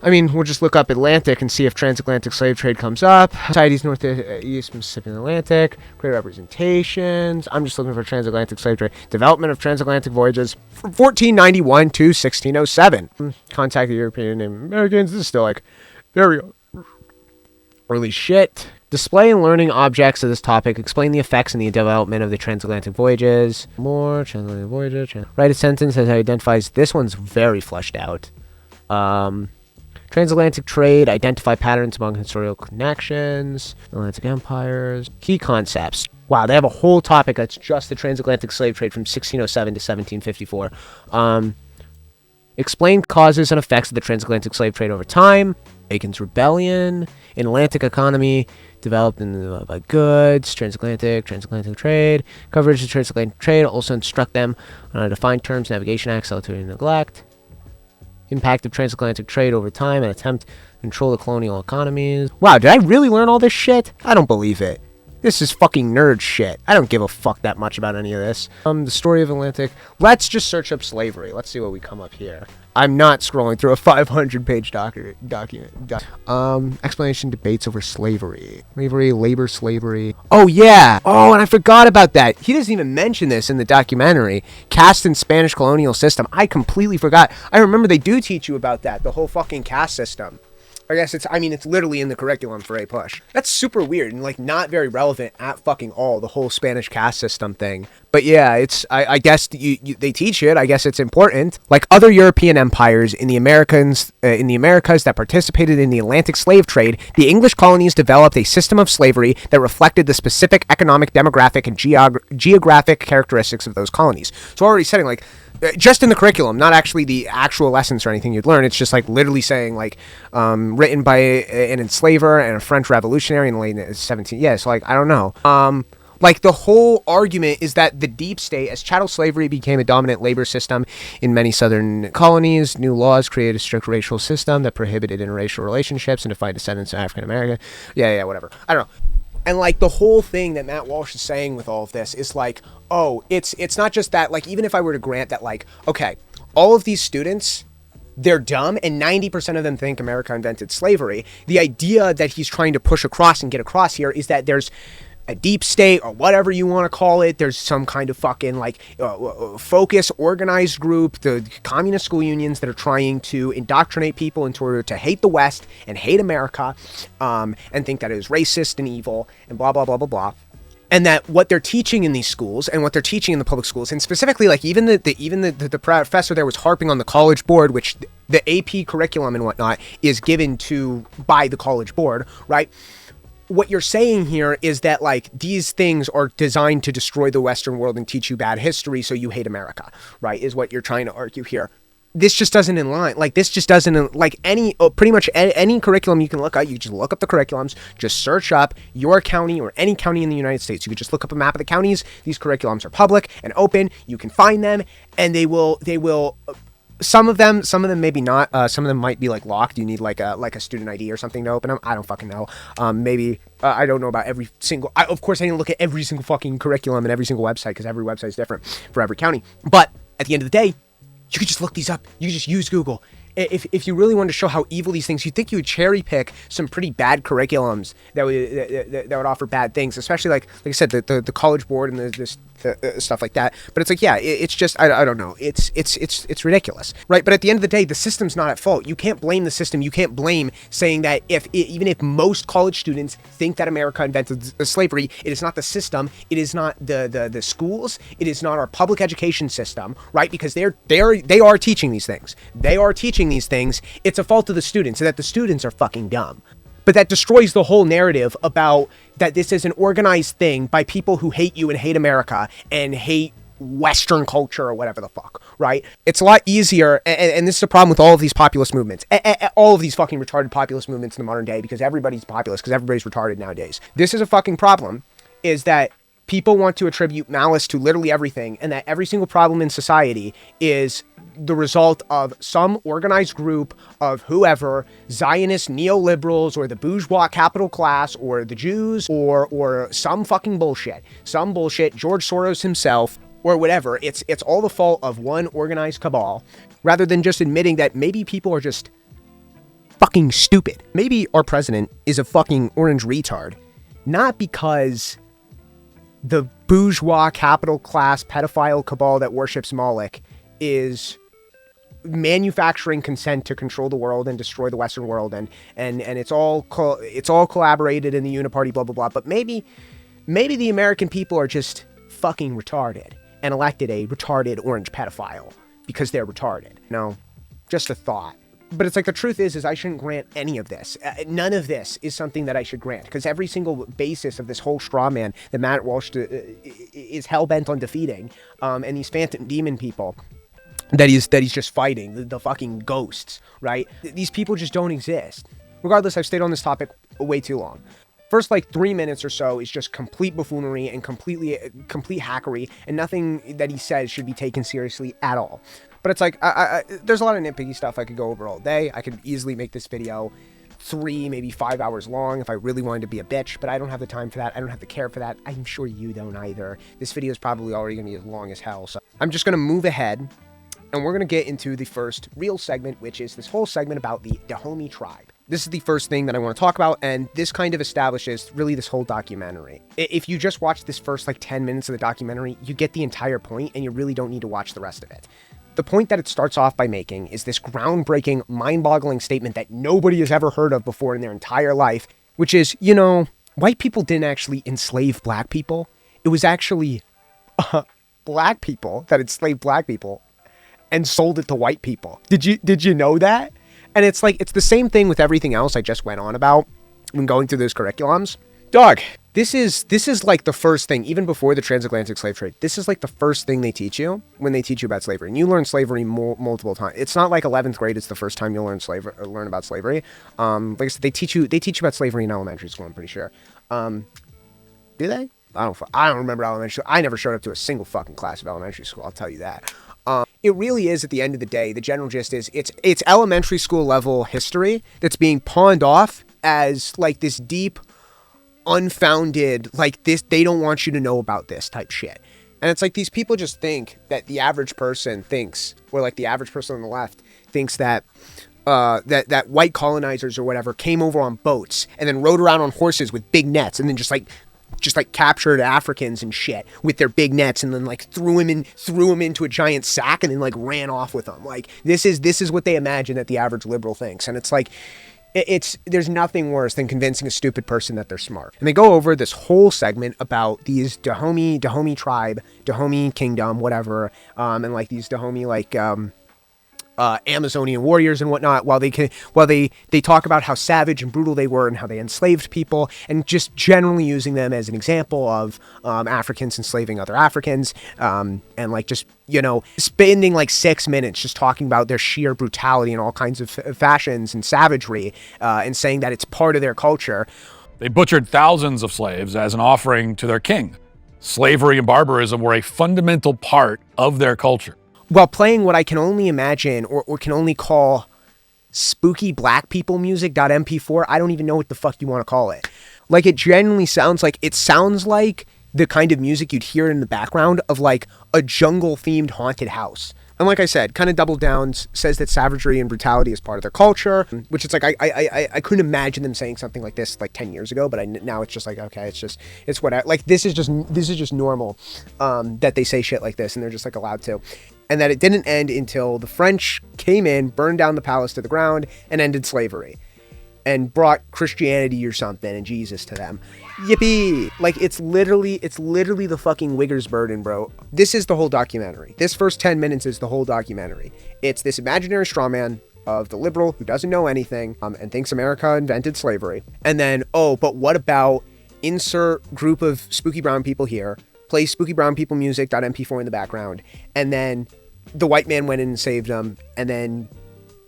I mean, we'll just look up Atlantic and see if transatlantic slave trade comes up. Societies north, east, Mississippi, and Atlantic. Great representations. I'm just looking for transatlantic slave trade. Development of transatlantic voyages from 1491 to 1607. Contact the European Native Americans. This is still like very early shit. Display and learning objects of this topic. Explain the effects and the development of the transatlantic voyages. More transatlantic voyages. Write a sentence that identifies. This one's very fleshed out. Transatlantic trade, identify patterns among historical connections, Atlantic empires, key concepts. Wow, they have a whole topic that's just the transatlantic slave trade from 1607 to 1754. Explain causes and effects of the transatlantic slave trade over time. Bacon's Rebellion, an Atlantic economy developed by goods, transatlantic trade, coverage of transatlantic trade, also instruct them on defined terms, navigation acts, salutary neglect. Impact of transatlantic trade over time and attempt to control the colonial economies. Wow, did I really learn all this shit? I don't believe it. This is fucking nerd shit. I don't give a fuck that much about any of this. The story of Atlantic. Let's just search up slavery. Let's see what we come up here. I'm not scrolling through a 500-page document. Explanation debates over slavery. Labor slavery. Oh, yeah. Oh, and I forgot about that. He doesn't even mention this in the documentary. Caste and Spanish colonial system. I completely forgot. I remember they do teach you about that, the whole fucking caste system. I guess it's literally in the curriculum for A push. That's super weird and like not very relevant at fucking all, the whole Spanish caste system thing. But yeah, I guess they teach it. I guess it's important. Like other European empires in the Americas that participated in the Atlantic slave trade, the English colonies developed a system of slavery that reflected the specific economic, demographic, and geographic characteristics of those colonies. So already saying like, just in the curriculum, not actually the actual lessons or anything you'd learn. It's just like literally saying like, written by an enslaver and a French revolutionary in the late 17th. Yeah, so like, I don't know. Like the whole argument is that the deep state, as chattel slavery became a dominant labor system in many southern colonies, new laws created a strict racial system that prohibited interracial relationships and defined descendants of African American. Yeah, whatever. I don't know. And like the whole thing that Matt Walsh is saying with all of this is like, oh, it's not just that, like, even if I were to grant that, like, okay, all of these students, they're dumb and 90% of them think America invented slavery. The idea that he's trying to push across and get across here is that there's a deep state or whatever you want to call it. There's some kind of fucking like focus organized group, the communist school unions that are trying to indoctrinate people into order to hate the West and hate America, and think that it is racist and evil and blah, blah, blah, blah, blah. And that what they're teaching in these schools and what they're teaching in the public schools, and specifically like even the professor there was harping on the college board, which the AP curriculum and whatnot is given to by the college board, right? What you're saying here is that like these things are designed to destroy the Western world and teach you bad history, so you hate America, right? Is what you're trying to argue here. This just doesn't in line. Like this just doesn't like pretty much any curriculum you can look at. You just look up the curriculums, just search up your county or any county in the United States. You could just look up a map of the counties. These curriculums are public and open. You can find them, and they will. Some of them maybe not. Some of them might be like locked. You need like a student ID or something to open them. I don't fucking know. Maybe I don't know about every single. Of course, I didn't look at every single fucking curriculum and every single website because every website is different for every county. But at the end of the day, you could just look these up. You could just use Google. If you really wanted to show how evil these things, you'd think you would cherry pick some pretty bad curriculums that would offer bad things, especially like I said, the college board and this stuff like that. But it's like, yeah, it's just I don't know. It's ridiculous, right? But at the end of the day, the system's not at fault. You can't blame the system. You can't blame saying that even if most college students think that America invented slavery, it is not the system. It is not the schools. It is not our public education system, right? Because they are teaching these things. They are teaching these things. It's a fault of the students, and that the students are fucking dumb. But that destroys the whole narrative about that this is an organized thing by people who hate you and hate America and hate Western culture or whatever the fuck, right? It's a lot easier, and this is a problem with all of these populist movements, all of these fucking retarded populist movements in the modern day, because everybody's populist, because everybody's retarded nowadays. This is a fucking problem, is that people want to attribute malice to literally everything, and that every single problem in society is the result of some organized group of whoever, Zionist neoliberals or the bourgeois capital class or the Jews or some fucking bullshit, George Soros himself or whatever. It's all the fault of one organized cabal, rather than just admitting that maybe people are just fucking stupid. Maybe our president is a fucking orange retard, not because the bourgeois capital class pedophile cabal that worships Moloch is manufacturing consent to control the world and destroy the Western world, and it's all collaborated in the uniparty, blah blah blah. But maybe the American people are just fucking retarded and elected a retarded orange pedophile because they're retarded. No, just a thought. But it's like, the truth is I shouldn't grant any of this. None of this is something that I should grant, because every single basis of this whole Strawman that Matt Walsh is hell-bent on defeating, and these phantom demon people that he's just fighting, the fucking ghosts, right? These people just don't exist. Regardless, I've stayed on this topic way too long. First, like 3 minutes or so is just complete buffoonery and complete hackery, and nothing that he says should be taken seriously at all. But it's like, there's a lot of nitpicky stuff I could go over all day. I could easily make this video 3, maybe 5 hours long if I really wanted to be a bitch, but I don't have the time for that. I don't have the care for that. I'm sure you don't either. This video is probably already going to be as long as hell. So I'm just going to move ahead, and we're going to get into the first real segment, which is this whole segment about the Dohomy tribe. This is the first thing that I want to talk about, and this kind of establishes really this whole documentary. If you just watch this first like 10 minutes of the documentary, you get the entire point, and you really don't need to watch the rest of it. The point that it starts off by making is this groundbreaking, mind-boggling statement that nobody has ever heard of before in their entire life, which is, white people didn't actually enslave black people. It was actually black people that enslaved black people and sold it to white people. Did you know that? And it's like, it's the same thing with everything else I just went on about when going through those curriculums. Dog, this is like the first thing, even before the transatlantic slave trade. This is like the first thing they teach you when they teach you about slavery. And you learn slavery multiple times. It's not like 11th grade. It's the first time you'll learn about slavery. Like I said, they teach you about slavery in elementary school, I'm pretty sure. Do they? I don't remember elementary school. I never showed up to a single fucking class of elementary school, I'll tell you that. It really is, at the end of the day, the general gist is it's elementary school level history that's being pawned off as like this deep, unfounded, like this, they don't want you to know about this type shit. And it's like, these people just think that the average person thinks, or like the average person on the left thinks that that white colonizers or whatever came over on boats and then rode around on horses with big nets and then just like just like captured Africans and shit with their big nets and then like threw them into a giant sack and then like ran off with them. Like this is what they imagine that the average liberal thinks. And it's like, there's nothing worse than convincing a stupid person that they're smart. And they go over this whole segment about these Dohomy tribe, Dohomy kingdom, whatever, and like these Dohomy like Amazonian warriors and whatnot, while they talk about how savage and brutal they were and how they enslaved people, and just generally using them as an example of Africans enslaving other Africans, and like just, you know, spending like 6 minutes just talking about their sheer brutality and all kinds of fashions and savagery, and saying that it's part of their culture. They butchered thousands of slaves as an offering to their king. Slavery and barbarism were a fundamental part of their culture. While playing what I can only imagine or can only call spooky black people music.mp4, I don't even know what the fuck you want to call it. Like, it genuinely sounds like the kind of music you'd hear in the background of like a jungle themed haunted house. And like I said, kind of double downs, says that savagery and brutality is part of their culture, which it's like, I couldn't imagine them saying something like this like 10 years ago, but now it's just like, okay, it's what like, this is just normal, that they say shit like this and they're just like allowed to. And that it didn't end until the French came in, burned down the palace to the ground, and ended slavery. And brought Christianity or something and Jesus to them. Yippee! Like, it's literally the fucking Wigger's burden, bro. This is the whole documentary. This first 10 minutes is the whole documentary. It's this imaginary strawman of the liberal who doesn't know anything, and thinks America invented slavery. And then, oh, but what about insert group of spooky brown people here, play spooky brown people music.mp4 in the background, and then the white man went in and saved them, and then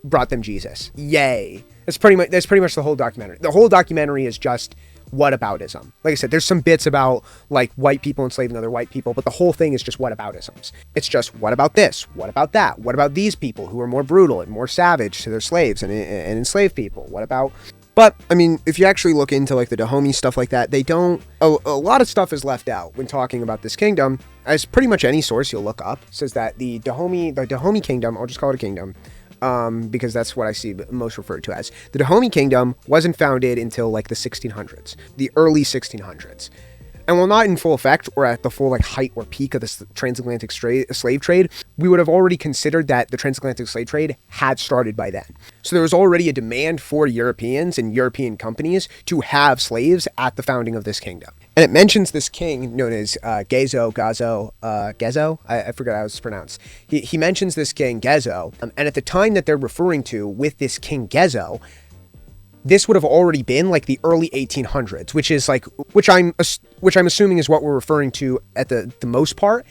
brought them Jesus. Yay. That's pretty much the whole documentary. The whole documentary is just whataboutism. Like I said, there's some bits about like white people enslaving other white people, but the whole thing is just whataboutisms. It's just, what about this? What about that? What about these people who are more brutal and more savage to their slaves and enslaved people? What about... But, I mean, if you actually look into like the Dohomy stuff like that, they don't... A lot of stuff is left out when talking about this kingdom. As pretty much any source you'll look up says that the Dohomy kingdom, I'll just call it a kingdom, because that's what I see most referred to as. The Dohomy kingdom wasn't founded until like the 1600s, the early 1600s. And while not in full effect or at the full like height or peak of the transatlantic slave trade, we would have already considered that the transatlantic slave trade had started by then. So there was already a demand for Europeans and European companies to have slaves at the founding of this kingdom. And it mentions this king known as Gezo. I forget how it's pronounced. He mentions this king Gezo, and at the time that they're referring to with this king Gezo, this would have already been like the early 1800s, which I'm assuming is what we're referring to at the most part.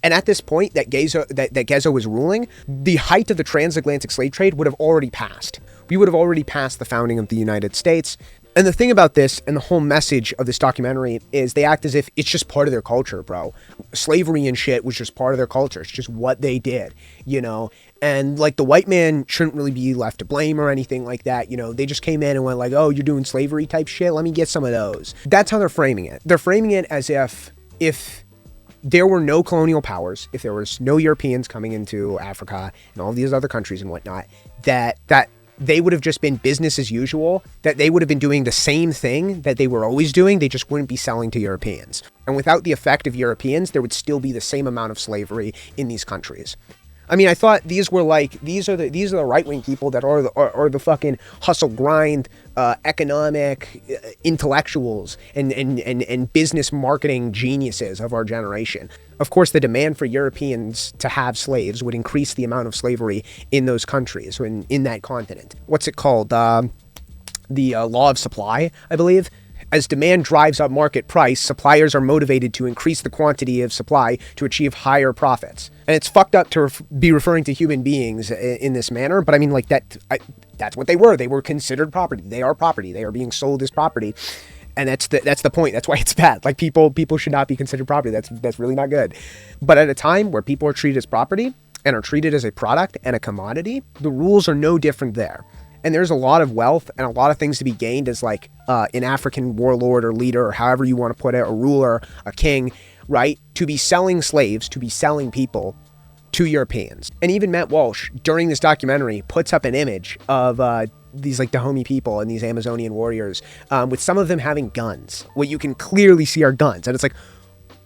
And at this point that Gezo was ruling, the height of the transatlantic slave trade would have already passed. We would have already passed the founding of the United States. And the thing about this and the whole message of this documentary is they act as if it's just part of their culture, bro. Slavery and shit was just part of their culture. It's just what they did, you know? And like the white man shouldn't really be left to blame or anything like that. You know, they just came in and went like, oh, you're doing slavery type shit. Let me get some of those. That's how they're framing it. They're framing it as if there were no colonial powers, if there was no Europeans coming into Africa and all these other countries and whatnot, that they would have just been business as usual, that they would have been doing the same thing that they were always doing. They just wouldn't be selling to Europeans. And without the effect of Europeans, there would still be the same amount of slavery in these countries. I mean, I thought these are the right-wing people that are the fucking hustle grind, economic intellectuals and business marketing geniuses of our generation. Of course, the demand for Europeans to have slaves would increase the amount of slavery in those countries, or in that continent. What's it called? The law of supply, I believe. As demand drives up market price, suppliers are motivated to increase the quantity of supply to achieve higher profits. And it's fucked up to be referring to human beings in this manner, but I mean, like, that's what they were. They were considered property. They are property. They are being sold as property. And that's the point. That's why it's bad. Like, people should not be considered property. That's really not good. But at a time where people are treated as property and are treated as a product and a commodity, the rules are no different there. And there's a lot of wealth and a lot of things to be gained as like an African warlord or leader, or however you want to put it, a ruler, a king, right? To be selling slaves, to be selling people to Europeans. And even Matt Walsh, during this documentary, puts up an image of these like Dohomy people and these Amazonian warriors, with some of them having guns. What you can clearly see are guns, and it's like,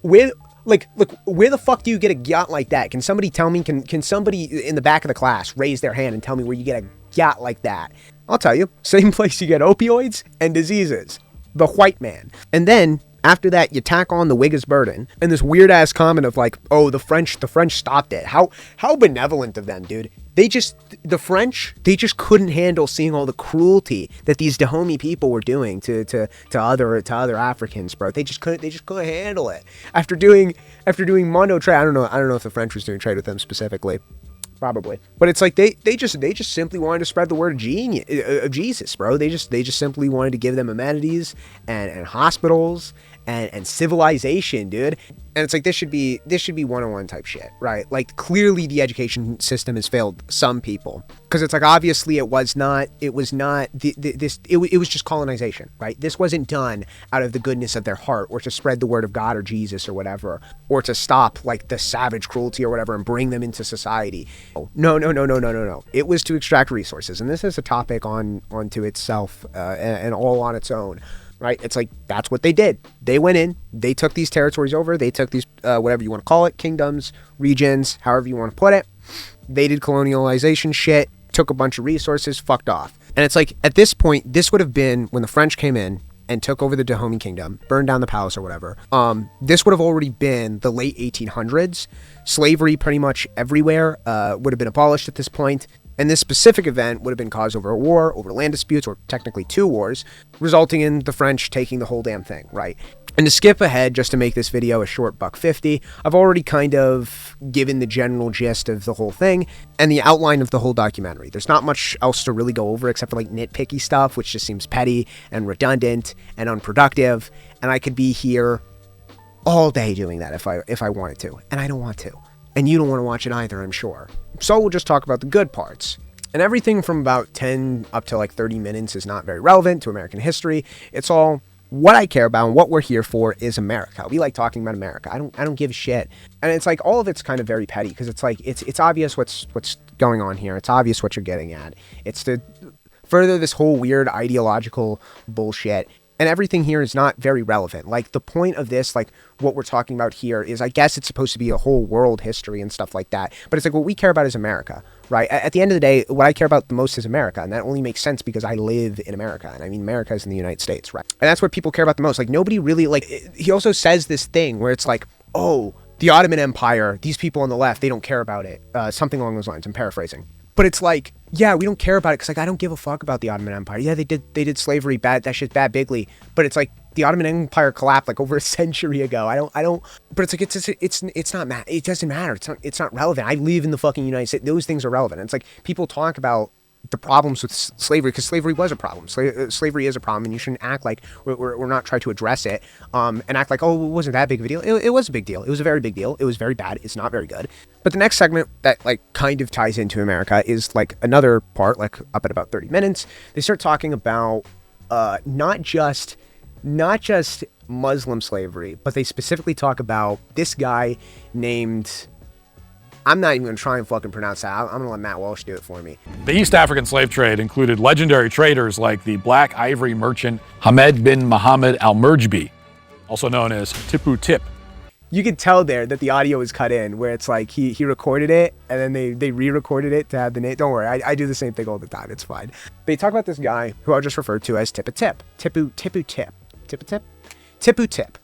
where, like, look, where the fuck do you get a yacht like that? Can somebody tell me? Can somebody in the back of the class raise their hand and tell me where you get a yacht like that? I'll tell you, same place you get opioids and diseases, the white man. And then after that, you tack on the Whiggish burden and this weird ass comment of like, oh, the French stopped it. How benevolent of them, dude. The French couldn't handle seeing all the cruelty that these Dohomy people were doing to other Africans, bro. They just couldn't handle it. After doing mondo trade, I don't know if the French was doing trade with them specifically. Probably, but it's like they just simply wanted to spread the word of Jesus, bro. They just simply wanted to give them amenities and hospitals and civilization, dude. And it's like this should be 101 type shit, right? Like clearly the education system has failed some people, because it's like obviously it was just colonization, right? This wasn't done out of the goodness of their heart or to spread the word of God or Jesus or whatever, or to stop like the savage cruelty or whatever and bring them into society. No. It was to extract resources, and this is a topic onto itself and all on its own. Right? It's like, that's what they did. They went in, they took these territories over, they took these, whatever you want to call it, kingdoms, regions, however you want to put it. They did colonialization shit, took a bunch of resources, fucked off. And it's like, at this point, this would have been when the French came in and took over the Dohomy kingdom, burned down the palace or whatever. This would have already been the late 1800s. Slavery pretty much everywhere would have been abolished at this point. And this specific event would have been caused over a war, over land disputes, or technically 2 wars, resulting in the French taking the whole damn thing, right? And to skip ahead, just to make this video a short $1.50, I've already kind of given the general gist of the whole thing and the outline of the whole documentary. There's not much else to really go over except for like nitpicky stuff, which just seems petty and redundant and unproductive. And I could be here all day doing that if I wanted to, and I don't want to. And you don't want to watch it either, I'm sure. So we'll just talk about the good parts. And everything from about 10 up to like 30 minutes is not very relevant to American history. It's all what I care about and what we're here for is America. We like talking about America. I don't give a shit. And it's like all of it's kind of very petty, because it's like it's obvious what's going on here. It's obvious what you're getting at. It's to further this whole weird ideological bullshit. And everything here is not very relevant. Like the point of this, like what we're talking about here is, I guess it's supposed to be a whole world history and stuff like that. But it's like what we care about is America, right? At the end of the day, what I care about the most is America. And that only makes sense because I live in America. And I mean, America is in the United States, right? And that's what people care about the most. Like nobody really, like, he also says this thing where it's like, oh, the Ottoman Empire, these people on the left, they don't care about it. Something along those lines. I'm paraphrasing. But it's like, yeah, we don't care about it because like I don't give a fuck about the Ottoman Empire. Yeah, they did slavery bad. That shit's bad bigly. But it's like the Ottoman Empire collapsed like over a century ago. I don't. But it's like it's not it doesn't matter. It's not relevant. I live in the fucking United States. Those things are relevant. And it's like people talk about the problems with slavery because slavery was a problem. Slavery is a problem, and you shouldn't act like we're not trying to address it and act like, oh, it wasn't that big of a deal. It was a big deal. It was a very big deal. It was very bad. It's not very good. But the next segment that like kind of ties into America is like another part, like up at about 30 minutes. They start talking about not just Muslim slavery, but they specifically talk about this guy named, I'm not even going to try and fucking pronounce that. I'm going to let Matt Walsh do it for me. The East African slave trade included legendary traders like the black ivory merchant Hamed bin Muhammad al-Murjbi, also known as Tippu Tip. You could tell there that the audio is cut in, where it's like he recorded it and then they re-recorded it to have the name. Don't worry, I do the same thing all the time. It's fine. They talk about this guy who I'll just refer to as Tippu Tip. Tippu Tip.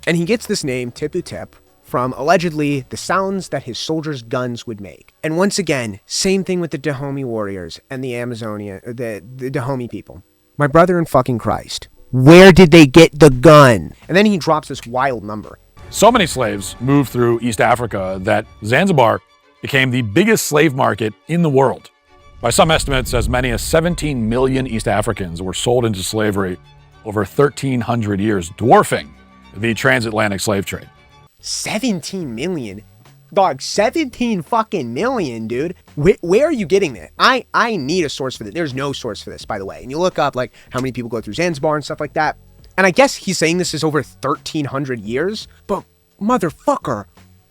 And he gets this name, Tippu Tip, from allegedly the sounds that his soldiers' guns would make. And once again, same thing with the Dohomy warriors and the the Dohomy people. My brother in fucking Christ, where did they get the gun? And then he drops this wild number. So many slaves moved through East Africa that Zanzibar became the biggest slave market in the world. By some estimates, as many as 17 million East Africans were sold into slavery over 1,300 years, dwarfing the transatlantic slave trade. 17 million? Dog, 17 fucking million, dude. Where are you getting that? I need a source for this. There's no source for this, by the way. And you look up like how many people go through Zanzibar and stuff like that. And I guess he's saying this is over 1,300 years. But motherfucker,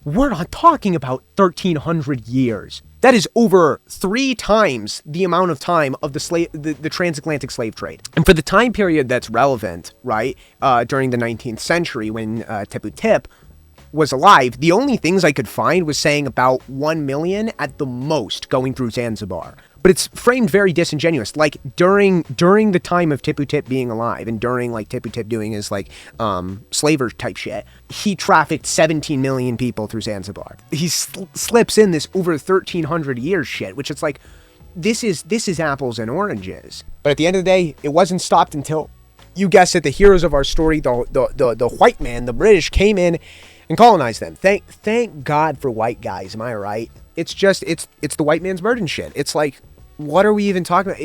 We're not talking about 1,300 years. That is over 3 times the amount of time of the transatlantic slave trade. And for the time period that's relevant, right, during the 19th century when Tippu Tip was alive, the only things I could find was saying about 1 million at the most going through Zanzibar. But it's framed very disingenuous. Like during the time of Tippu Tip being alive and during like Tippu Tip doing his like slaver type shit, he trafficked 17 million people through Zanzibar. He slips in this over 1,300 years shit, which it's like, this is apples and oranges. But at the end of the day, it wasn't stopped until, you guessed it, the heroes of our story, the white man, the British, came in and colonized them. Thank God for white guys, am I right? It's just, it's the white man's burden shit. It's like, what are we even talking about?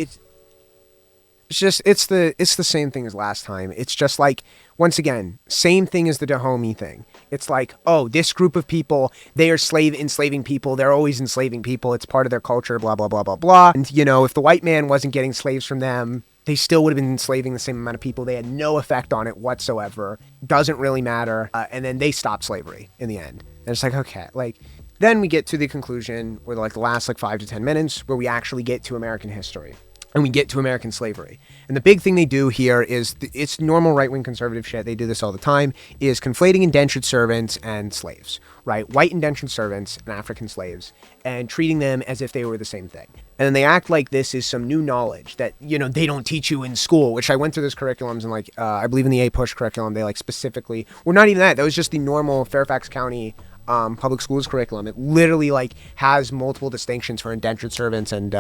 It's the same thing as last time. It's just like, once again, same thing as the Dohomy thing. It's like, oh, this group of people, they are enslaving people. They're always enslaving people. It's part of their culture, blah, blah, blah, blah, blah. And, you know, if the white man wasn't getting slaves from them, they still would have been enslaving the same amount of people. They had no effect on it whatsoever. Doesn't really matter. And then they stopped slavery in the end. And it's like, okay, like, then we get to the conclusion where like the last like 5 to 10 minutes where we actually get to American history and we get to American slavery. And the big thing they do here is it's normal right-wing conservative shit. They do this all the time, is conflating indentured servants and slaves, right? White indentured servants and African slaves, and treating them as if they were the same thing. And then they act like this is some new knowledge that, you know, they don't teach you in school, which I went through this curriculums and like, I believe in the A-Push curriculum, they like specifically, well, not even that was just the normal Fairfax County public schools curriculum. It literally like has multiple distinctions for indentured servants and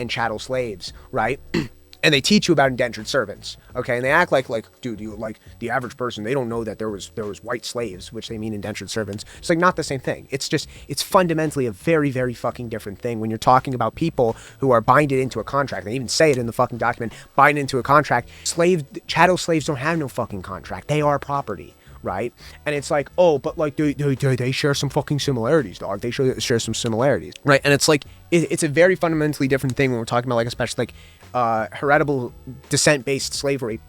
chattel slaves, right? And they teach you about indentured servants, okay? And they act like, dude, you like the average person, they don't know that there was white slaves, which they mean indentured servants. It's like not the same thing. It's just, it's fundamentally a very, very fucking different thing when you're talking about people who are binded into a contract. They even say it in the fucking document, bind into a contract. Chattel slaves don't have no fucking contract. They are property. Right? And it's like, oh, but like they share some fucking similarities, dog. They share some similarities, right? And it's like it's a very fundamentally different thing when we're talking about like especially like heritable descent-based slavery,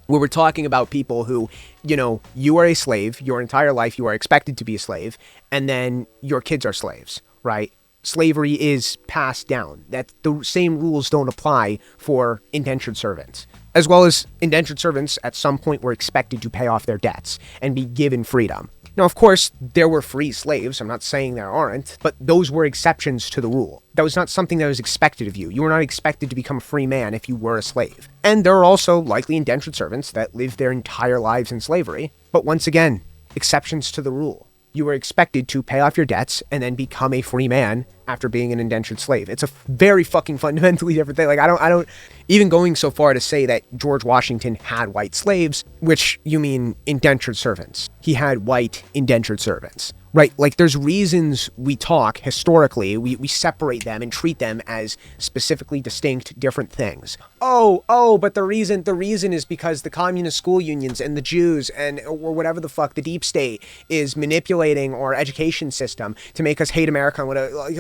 where we're talking about people who, you know, you are a slave your entire life, you are expected to be a slave, and then your kids are slaves, right? Slavery is passed down. That the same rules don't apply for indentured servants. As well as indentured servants at some point were expected to pay off their debts and be given freedom. Now, of course, there were free slaves. I'm not saying there aren't, but those were exceptions to the rule. That was not something that was expected of you. You were not expected to become a free man if you were a slave. And there are also likely indentured servants that lived their entire lives in slavery. But once again, exceptions to the rule. You were expected to pay off your debts and then become a free man after being an indentured slave. It's a very fucking fundamentally different thing. Like, I don't even going so far to say that George Washington had white slaves, which you mean indentured servants. He had white indentured servants, right? Like, there's reasons we talk historically, we separate them and treat them as specifically distinct different things. But the reason is because the communist school unions and the Jews and or whatever the fuck the deep state is manipulating our education system to make us hate America and whatever. Like,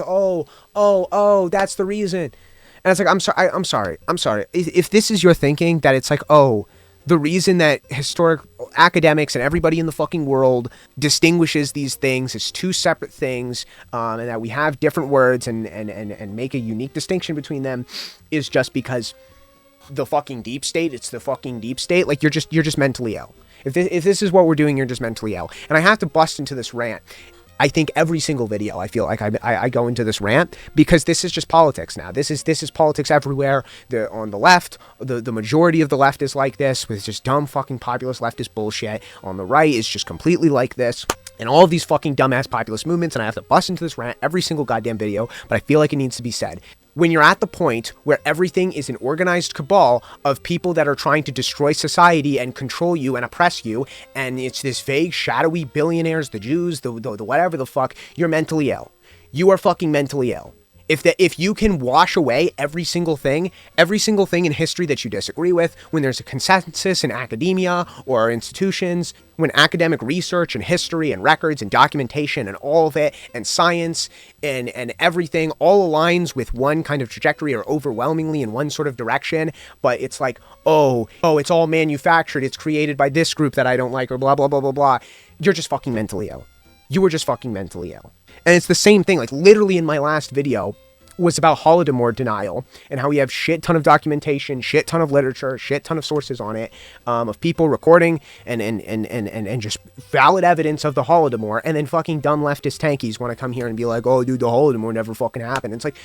that's the reason. And it's like, I'm sorry. If this is your thinking, that it's like, oh, the reason that historic academics and everybody in the fucking world distinguishes these things as two separate things, and that we have different words and make a unique distinction between them is just because the fucking deep state, it's the fucking deep state. Like, you're just mentally ill. If this is what we're doing, you're just mentally ill. And I have to bust into this rant. I think every single video, I feel like I go into this rant because this is just politics now. This is politics everywhere. On the left, the majority of the left is like this with just dumb fucking populist leftist bullshit. On the right is just completely like this. And all of these fucking dumbass populist movements, and I have to bust into this rant every single goddamn video, but I feel like it needs to be said. When you're at the point where everything is an organized cabal of people that are trying to destroy society and control you and oppress you, and it's this vague, shadowy billionaires, the Jews, the whatever the fuck, you're mentally ill. You are fucking mentally ill. If you can wash away every single thing in history that you disagree with, when there's a consensus in academia or institutions, when academic research and history and records and documentation and all of it and science and everything all aligns with one kind of trajectory or overwhelmingly in one sort of direction, but it's like, oh, it's all manufactured, it's created by this group that I don't like or blah, blah, blah, blah, blah. You're just fucking mentally ill. You were just fucking mentally ill. And it's the same thing, like literally in my last video was about Holodomor denial and how we have shit ton of documentation, shit ton of literature, shit ton of sources on it, of people recording and just valid evidence of the Holodomor, and then fucking dumb leftist tankies want to come here and be like, oh dude, the Holodomor never fucking happened. It's like,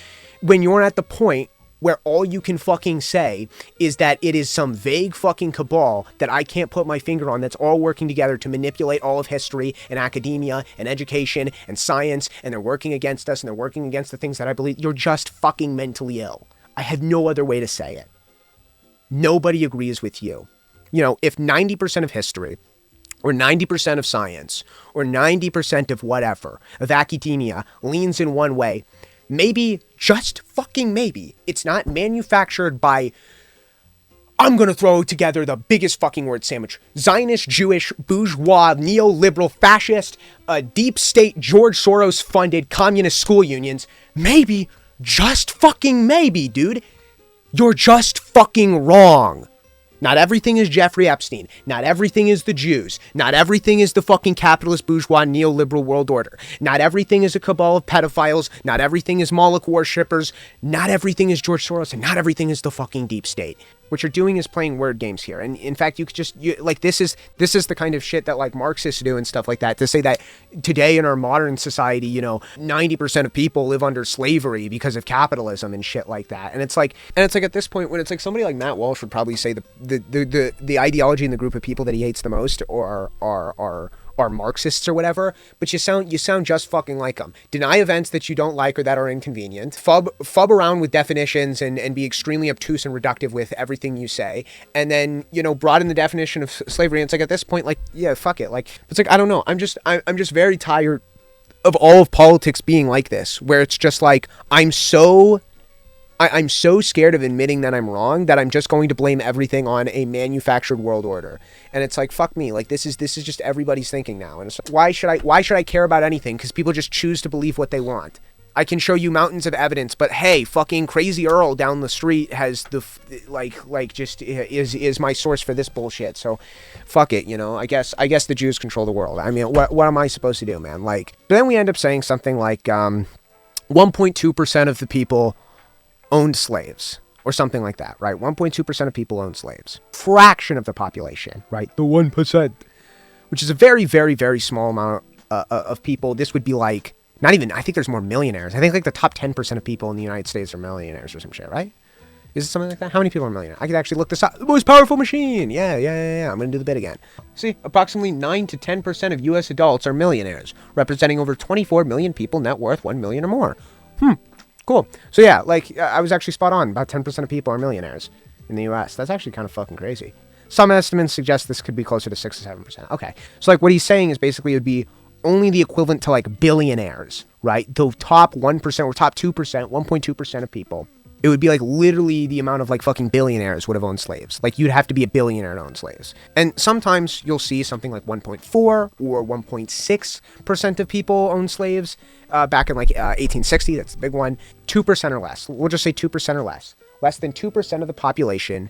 when you're at the point where all you can fucking say is that it is some vague fucking cabal that I can't put my finger on, that's all working together to manipulate all of history and academia and education and science, and they're working against us and they're working against the things that I believe, you're just fucking mentally ill. I have no other way to say it. Nobody agrees with you. You know, if 90% of history, or 90% of science, or 90% of whatever, of aCeDeMiA leans in one way, maybe, just fucking maybe, it's not manufactured by, I'm gonna throw together the biggest fucking word sandwich, Zionist, Jewish, bourgeois, neoliberal, fascist, deep state, George Soros funded communist school unions. Maybe, just fucking maybe, dude, you're just fucking wrong. Not everything is Jeffrey Epstein. Not everything is the Jews. Not everything is the fucking capitalist, bourgeois, neoliberal world order. Not everything is a cabal of pedophiles. Not everything is Moloch worshippers. Not everything is George Soros. And not everything is the fucking deep state. What you're doing is playing word games here. And in fact, you could just, like, this is the kind of shit that, like, Marxists do and stuff like that. To say that today in our modern society, you know, 90% of people live under slavery because of capitalism and shit like that. And it's like at this point, when it's like somebody like Matt Walsh would probably say the ideology in the group of people that he hates the most are Marxists or whatever, but you sound just fucking like them. Deny events that you don't like or that are inconvenient. Fub around with definitions and be extremely obtuse and reductive with everything you say. And then, you know, broaden the definition of slavery. And it's like, at this point, like, yeah, fuck it. Like, it's like, I don't know. I'm just very tired of all of politics being like this, where it's just like, I'm so scared of admitting that I'm wrong that I'm just going to blame everything on a manufactured world order. And it's like, fuck me. Like, this is just everybody's thinking now. And it's like, why should I care about anything? Because people just choose to believe what they want. I can show you mountains of evidence, but hey, fucking Crazy Earl down the street has the just is my source for this bullshit. So fuck it, you know. I guess the Jews control the world. I mean, what am I supposed to do, man? Like, but then we end up saying something like 1.2% of the people owned slaves, or something like that, right? 1.2% of people own slaves. Fraction of the population, right? The 1%, which is a very, very, very small amount of people. This would be like, not even, I think there's more millionaires. I think like the top 10% of people in the United States are millionaires or some shit, right? Is it something like that? How many people are millionaires? I could actually look this up. The most powerful machine. Yeah. I'm going to do the bit again. See, approximately 9 to 10% of U.S. adults are millionaires, representing over 24 million people, net worth 1 million or more. Cool. So yeah, like, I was actually spot on. About 10% of people are millionaires in the U.S. That's actually kind of fucking crazy. Some estimates suggest this could be closer to 6 to 7%. Okay. So like what he's saying is basically it would be only the equivalent to like billionaires, right? The top 1% or top 2%, 1.2% of people. It would be like literally the amount of like fucking billionaires would have owned slaves. Like, you'd have to be a billionaire to own slaves. And sometimes you'll see something like 1.4 or 1.6% of people own slaves back in like 1860. That's the big one. 2% or less. We'll just say 2% or less. Less than 2% of the population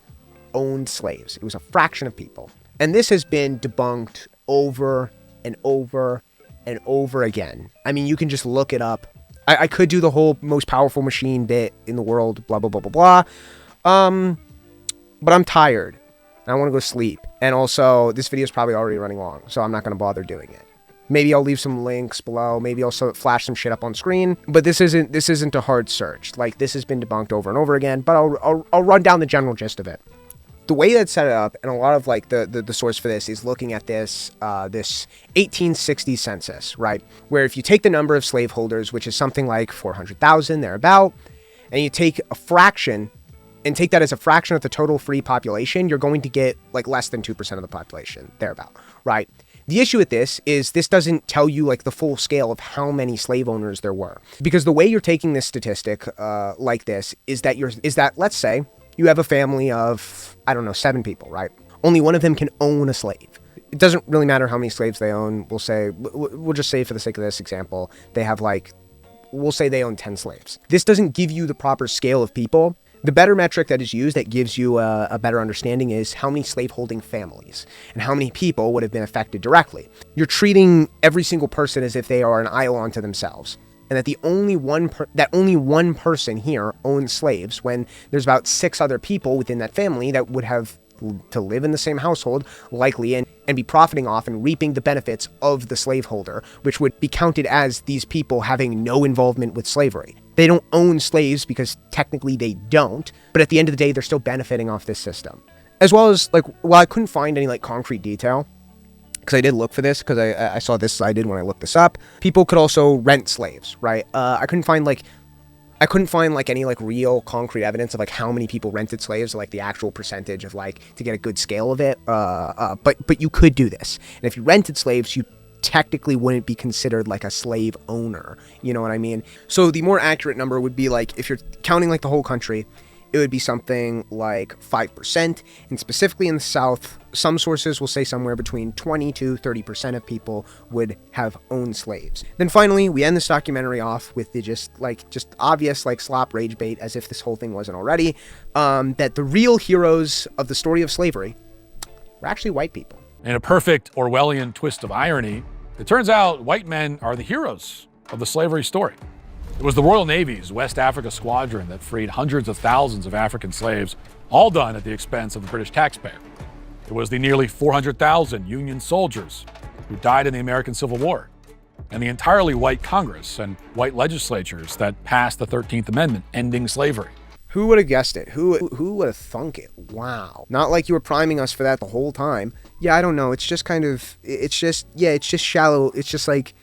owned slaves. It was a fraction of people. And this has been debunked over and over and over again. I mean, you can just look it up. I could do the whole most powerful machine bit in the world, blah, blah, blah, blah, blah. But I'm tired. And I want to go sleep. And also, this video is probably already running long, so I'm not going to bother doing it. Maybe I'll leave some links below. Maybe I'll flash some shit up on screen. But this isn't a hard search. Like, this has been debunked over and over again. But I'll run down the general gist of it. The way that's set up, and a lot of like the source for this is looking at this 1860 census, right? Where if you take the number of slaveholders, which is something like 400,000 thereabout, and you take a fraction and take that as a fraction of the total free population, you're going to get like less than 2% of the population thereabout, right? The issue with this is this doesn't tell you like the full scale of how many slave owners there were, because the way you're taking this statistic like this is that let's say you have a family of, I don't know, 7 people, right? Only one of them can own a slave. It doesn't really matter how many slaves they own. We'll just say for the sake of this example, they have like, we'll say they own 10 slaves. This doesn't give you the proper scale of people The better metric that is used that gives you a better understanding is how many slaveholding families and how many people would have been affected directly. You're treating every single person as if they are an isle unto themselves, and that only one person here owns slaves, when there's about 6 other people within that family that would have to live in the same household, likely, and be profiting off and reaping the benefits of the slaveholder, which would be counted as these people having no involvement with slavery. They don't own slaves because technically they don't, but at the end of the day, they're still benefiting off this system. As well as, like, while I couldn't find any, like, concrete detail, because I did look for this, because I saw this cited when I looked this up, people could also rent slaves, right? I couldn't find any like real concrete evidence of like how many people rented slaves, or like the actual percentage of like to get a good scale of it. But you could do this. And if you rented slaves, you technically wouldn't be considered like a slave owner. You know what I mean? So the more accurate number would be like, if you're counting like the whole country, it would be something like 5%. And specifically in the South, some sources will say somewhere between 20 to 30% of people would have owned slaves. Then finally, we end this documentary off with the just obvious like slop rage bait, as if this whole thing wasn't already, that the real heroes of the story of slavery were actually white people. In a perfect Orwellian twist of irony, it turns out white men are the heroes of the slavery story. It was the Royal Navy's West Africa Squadron that freed hundreds of thousands of African slaves, all done at the expense of the British taxpayer. It was the nearly 400,000 Union soldiers who died in the American Civil War, and the entirely white Congress and white legislatures that passed the 13th Amendment, ending slavery. Who would have guessed it? Who would have thunk it? Wow. Not like you were priming us for that the whole time. Yeah, I don't know. It's just shallow. It's just like,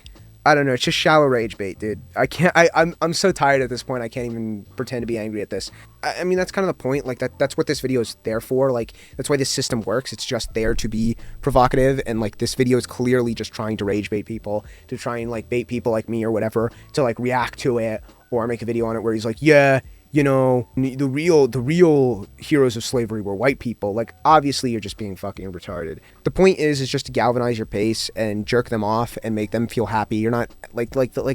I don't know. It's just shallow rage bait, dude. I'm so tired at this point. I can't even pretend to be angry at this. I mean, that's kind of the point. Like that's what this video is there for. Like, that's why this system works. It's just there to be provocative. And like, this video is clearly just trying to rage bait people, to try and like bait people like me or whatever to like react to it or make a video on it where he's like, yeah, you know, the real heroes of slavery were white people. Like, obviously you're just being fucking retarded. The point is just to galvanize your base and jerk them off and make them feel happy. You're not like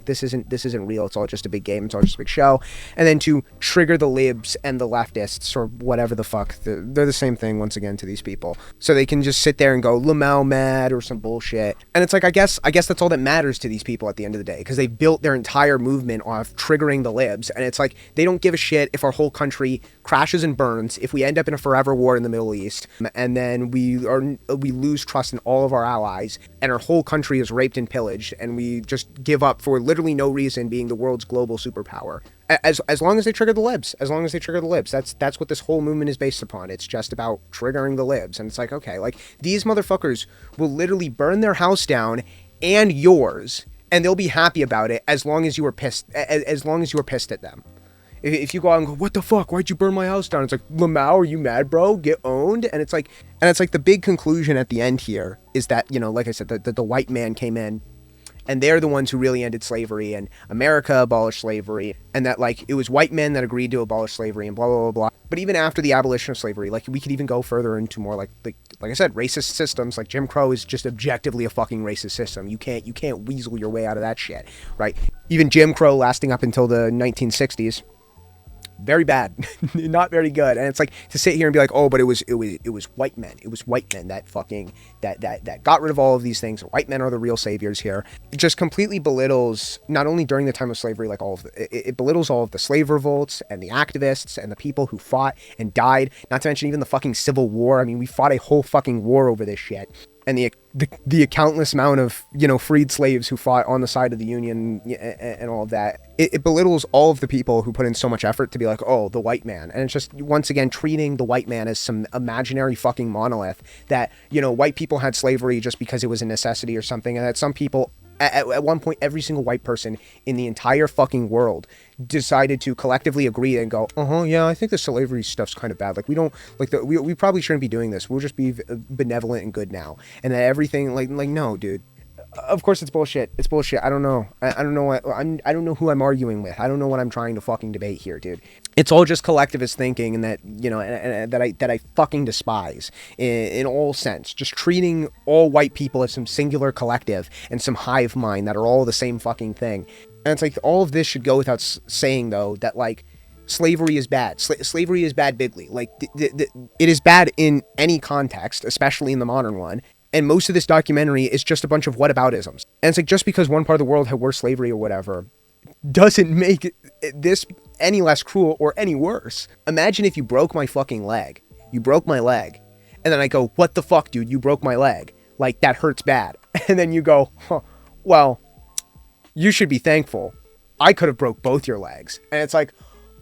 this isn't real. It's all just a big game. It's all just a big show. And then to trigger the libs and the leftists or whatever the fuck, they're the same thing once again to these people. So they can just sit there and go Lamau mad or some bullshit. And it's like, I guess that's all that matters to these people at the end of the day, because they built their entire movement off triggering the libs. And it's like, they don't give a shit if our whole country crashes and burns, if we end up in a forever war in the Middle East, and then we lose trust in all of our allies, and our whole country is raped and pillaged, and we just give up for literally no reason, being the world's global superpower. As long as they trigger the libs, that's what this whole movement is based upon. It's just about triggering the libs. And it's like, okay, like, these motherfuckers will literally burn their house down and yours, and they'll be happy about it as long as you were pissed at them. If you go out and go, what the fuck? Why'd you burn my house down? It's like, Lamau, are you mad, bro? Get owned? And it's like the big conclusion at the end here is that, you know, like I said, the white man came in, and they're the ones who really ended slavery, and America abolished slavery, and that, like, it was white men that agreed to abolish slavery, and blah, blah, blah, blah. But even after the abolition of slavery, like, we could even go further into more like I said, racist systems. Like, Jim Crow is just objectively a fucking racist system. You can't weasel your way out of that shit, right? Even Jim Crow lasting up until the 1960s. Very bad, not very good. And it's like, to sit here and be like, oh, but it was white men. It was white men that fucking that got rid of all of these things. White men are the real saviors here. It just completely belittles, not only during the time of slavery, like it belittles all of the slave revolts and the activists and the people who fought and died. Not to mention even the fucking Civil War. I mean, we fought a whole fucking war over this shit. And the countless amount of, you know, freed slaves who fought on the side of the Union and all of that. It belittles all of the people who put in so much effort to be like, oh, the white man. And it's just, once again, treating the white man as some imaginary fucking monolith that, you know, white people had slavery just because it was a necessity or something. And that some people, at one point, every single white person in the entire fucking world decided to collectively agree and go, yeah, I think the slavery stuff's kind of bad. Like, we don't, like, we probably shouldn't be doing this. We'll just be benevolent and good now. And that everything, like, no, dude. Of course it's bullshit. It's bullshit. I don't know. I don't know I don't know who I'm arguing with. I don't know what I'm trying to fucking debate here, dude. It's all just collectivist thinking, and that, you know, and that I fucking despise in all sense. Just treating all white people as some singular collective and some hive mind that are all the same fucking thing. And it's like, all of this should go without saying, though, that, like, slavery is bad. Slavery is bad bigly. Like, it is bad in any context, especially in the modern one. And most of this documentary is just a bunch of whataboutisms. And it's like, just because one part of the world had worse slavery or whatever doesn't make this any less cruel or any worse. Imagine if you broke my fucking leg. You broke my leg. And then I go, what the fuck, dude? You broke my leg. Like, that hurts bad. And then you go, well, you should be thankful. I could have broke both your legs. And it's like,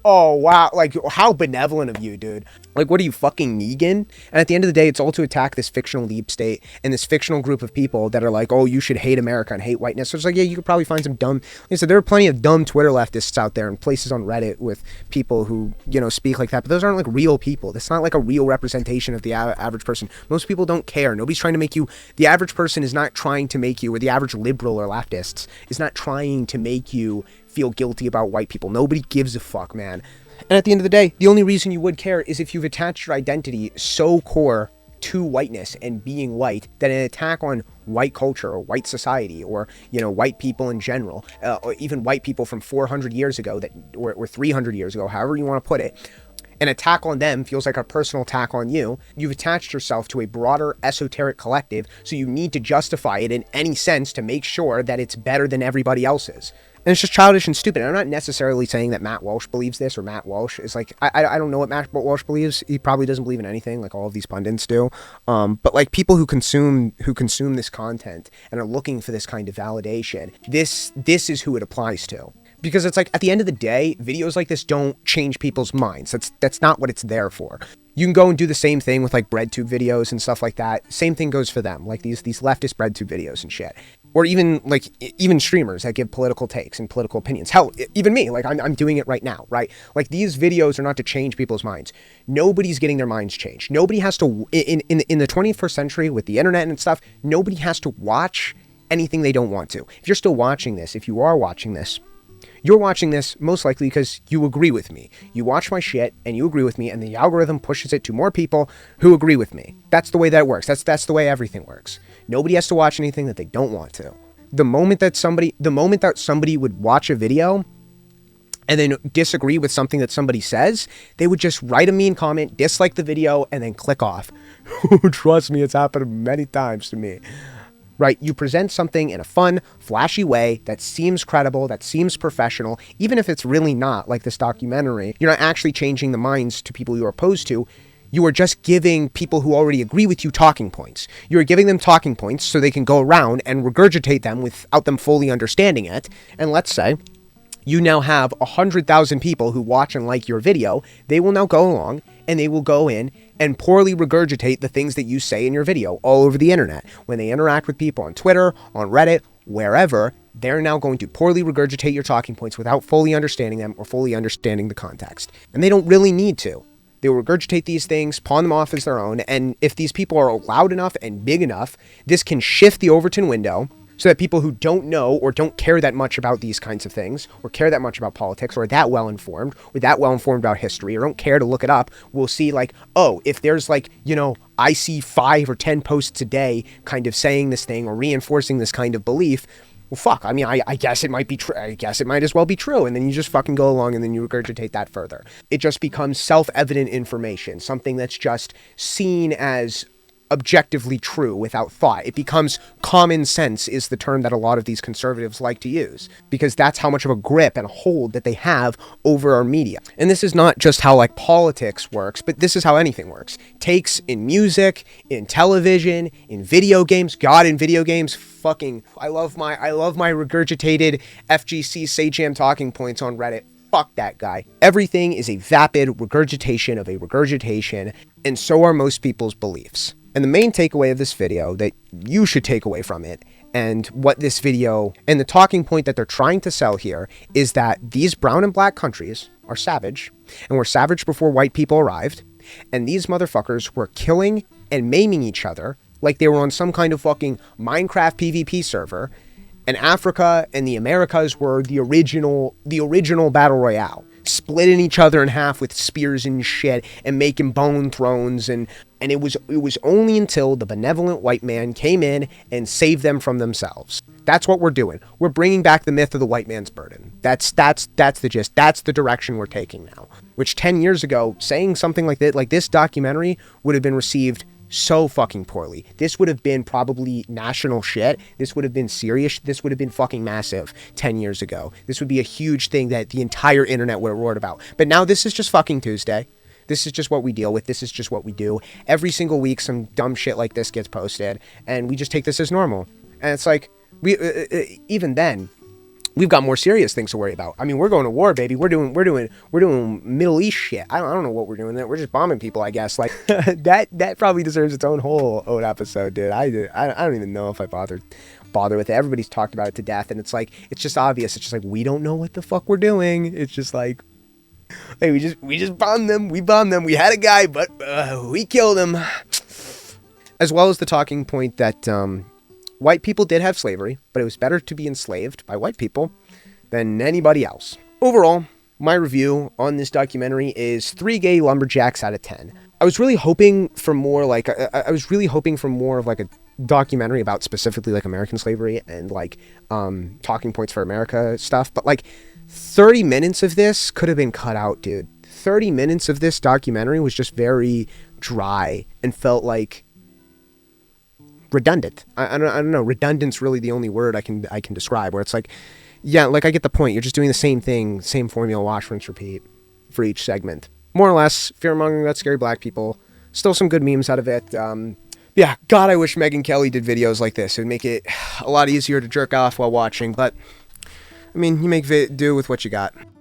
oh, wow. Like, how benevolent of you, dude. Like, what are you, fucking Negan? And at the end of the day, it's all to attack this fictional deep state and this fictional group of people that are like, oh, you should hate America and hate whiteness. So it's like, yeah, you could probably find some dumb... Like I said, there are plenty of dumb Twitter leftists out there and places on Reddit with people who, you know, speak like that. But those aren't like real people. That's not like a real representation of the average person. Most people don't care. Nobody's trying to make you... The average person is not trying to make you, or the average liberal or leftists is not trying to make you feel guilty about white people. Nobody gives a fuck, man. And at the end of the day, the only reason you would care is if you've attached your identity so core to whiteness and being white that an attack on white culture or white society or, you know, white people in general, or even white people from 400 years ago that or 300 years ago, however you want to put it, an attack on them feels like a personal attack on you. You've attached yourself to a broader esoteric collective, so you need to justify it in any sense to make sure that it's better than everybody else's. And it's just childish and stupid. And I'm not necessarily saying that Matt Walsh believes this, or Matt Walsh is like, I don't know what Matt Walsh believes. He probably doesn't believe in anything, like all of these pundits do. But like people who consume this content and are looking for this kind of validation, this is who it applies to. Because it's like, at the end of the day, videos like this don't change people's minds. That's not what it's there for. You can go and do the same thing with like breadtube videos and stuff like that. Same thing goes for them, like these leftist breadtube videos and shit. Or even streamers that give political takes and political opinions. Hell, even me, like I'm doing it right now, right? Like these videos are not to change people's minds. Nobody's getting their minds changed. Nobody has to, in the 21st century with the internet and stuff, nobody has to watch anything they don't want to. If you're still watching this, if you are watching this, you're watching this most likely because you agree with me. You watch my shit and you agree with me, and the algorithm pushes it to more people who agree with me. That's the way that works. That's the way everything works. Nobody has to watch anything that they don't want to. The moment that somebody would watch a video and then disagree with something that somebody says, they would just write a mean comment, dislike the video, and then click off. Trust me, it's happened many times to me. Right? You present something in a fun, flashy way that seems credible, that seems professional, even if it's really not, like this documentary. You're not actually changing the minds to people you're opposed to. You are just giving people who already agree with you talking points. You are giving them talking points so they can go around and regurgitate them without them fully understanding it. And let's say you now have 100,000 people who watch and like your video. They will now go along and they will go in and poorly regurgitate the things that you say in your video all over the internet. When they interact with people on Twitter, on Reddit, wherever, they're now going to poorly regurgitate your talking points without fully understanding them or fully understanding the context. And they don't really need to. They will regurgitate these things, pawn them off as their own, and if these people are loud enough and big enough, this can shift the Overton window so that people who don't know or don't care that much about these kinds of things, or care that much about politics, or are that well-informed, or that well-informed about history, or don't care to look it up, will see like, oh, if there's like, you know, I see 5 or 10 posts a day kind of saying this thing or reinforcing this kind of belief, well, fuck, I mean, I guess it might be true. I guess it might as well be true. And then you just fucking go along and then you regurgitate that further. It just becomes self-evident information, something that's just seen as objectively true without thought. It becomes common sense is the term that a lot of these conservatives like to use, because that's how much of a grip and a hold that they have over our media. And this is not just how like politics works, but this is how anything works. Takes in music, in television, in video games. God, in video games, fucking, I love my regurgitated FGC Sajam talking points on Reddit. Fuck that guy. Everything is a vapid regurgitation of a regurgitation, and so are most people's beliefs. And the main takeaway of this video that you should take away from it, and what this video and the talking point that they're trying to sell here, is that these brown and black countries are savage, and were savage before white people arrived, and these motherfuckers were killing and maiming each other like they were on some kind of fucking Minecraft PvP server, and Africa and the Americas were the original battle royale, splitting each other in half with spears and shit and making bone thrones, and it was only until the benevolent white man came in and saved them from themselves. That's what we're doing. We're bringing back the myth of the white man's burden. That's the gist. That's the direction we're taking now. Which 10 years ago, saying something like that, like this documentary would have been received so fucking poorly. This would have been probably national shit. This would have been serious. This would have been fucking massive 10 years ago. This would be a huge thing that the entire internet would have roared about. But now this is just fucking Tuesday. This is just what we deal with. This is just what we do. Every single week, some dumb shit like this gets posted, and we just take this as normal. And it's like, we even then, we've got more serious things to worry about. I mean, we're going to war, baby. We're doing Middle East shit. I don't know what we're doing there. We're just bombing people, I guess. Like that probably deserves its own whole own episode, dude. I don't even know if I bother with it. Everybody's talked about it to death, and it's like, it's just obvious. It's just like, we don't know what the fuck we're doing. It's just like, hey, we just bombed them. We bombed them. We had a guy, but we killed him. As well as the talking point that white people did have slavery, but it was better to be enslaved by white people than anybody else. Overall, my review on this documentary is 3 gay lumberjacks out of 10. I was really hoping for more of like a documentary about specifically like American slavery and like talking points for America stuff, but like 30 minutes of this could have been cut out, dude. 30 minutes of this documentary was just very dry and felt like redundant. I don't know. Redundant's really the only word I can describe, where it's like, yeah, like I get the point. You're just doing the same thing, same formula, wash, rinse, repeat for each segment. More or less, fear-mongering about scary black people. Still some good memes out of it. Yeah, God, I wish Megyn Kelly did videos like this. It would make it a lot easier to jerk off while watching, but I mean, you make do with what you got.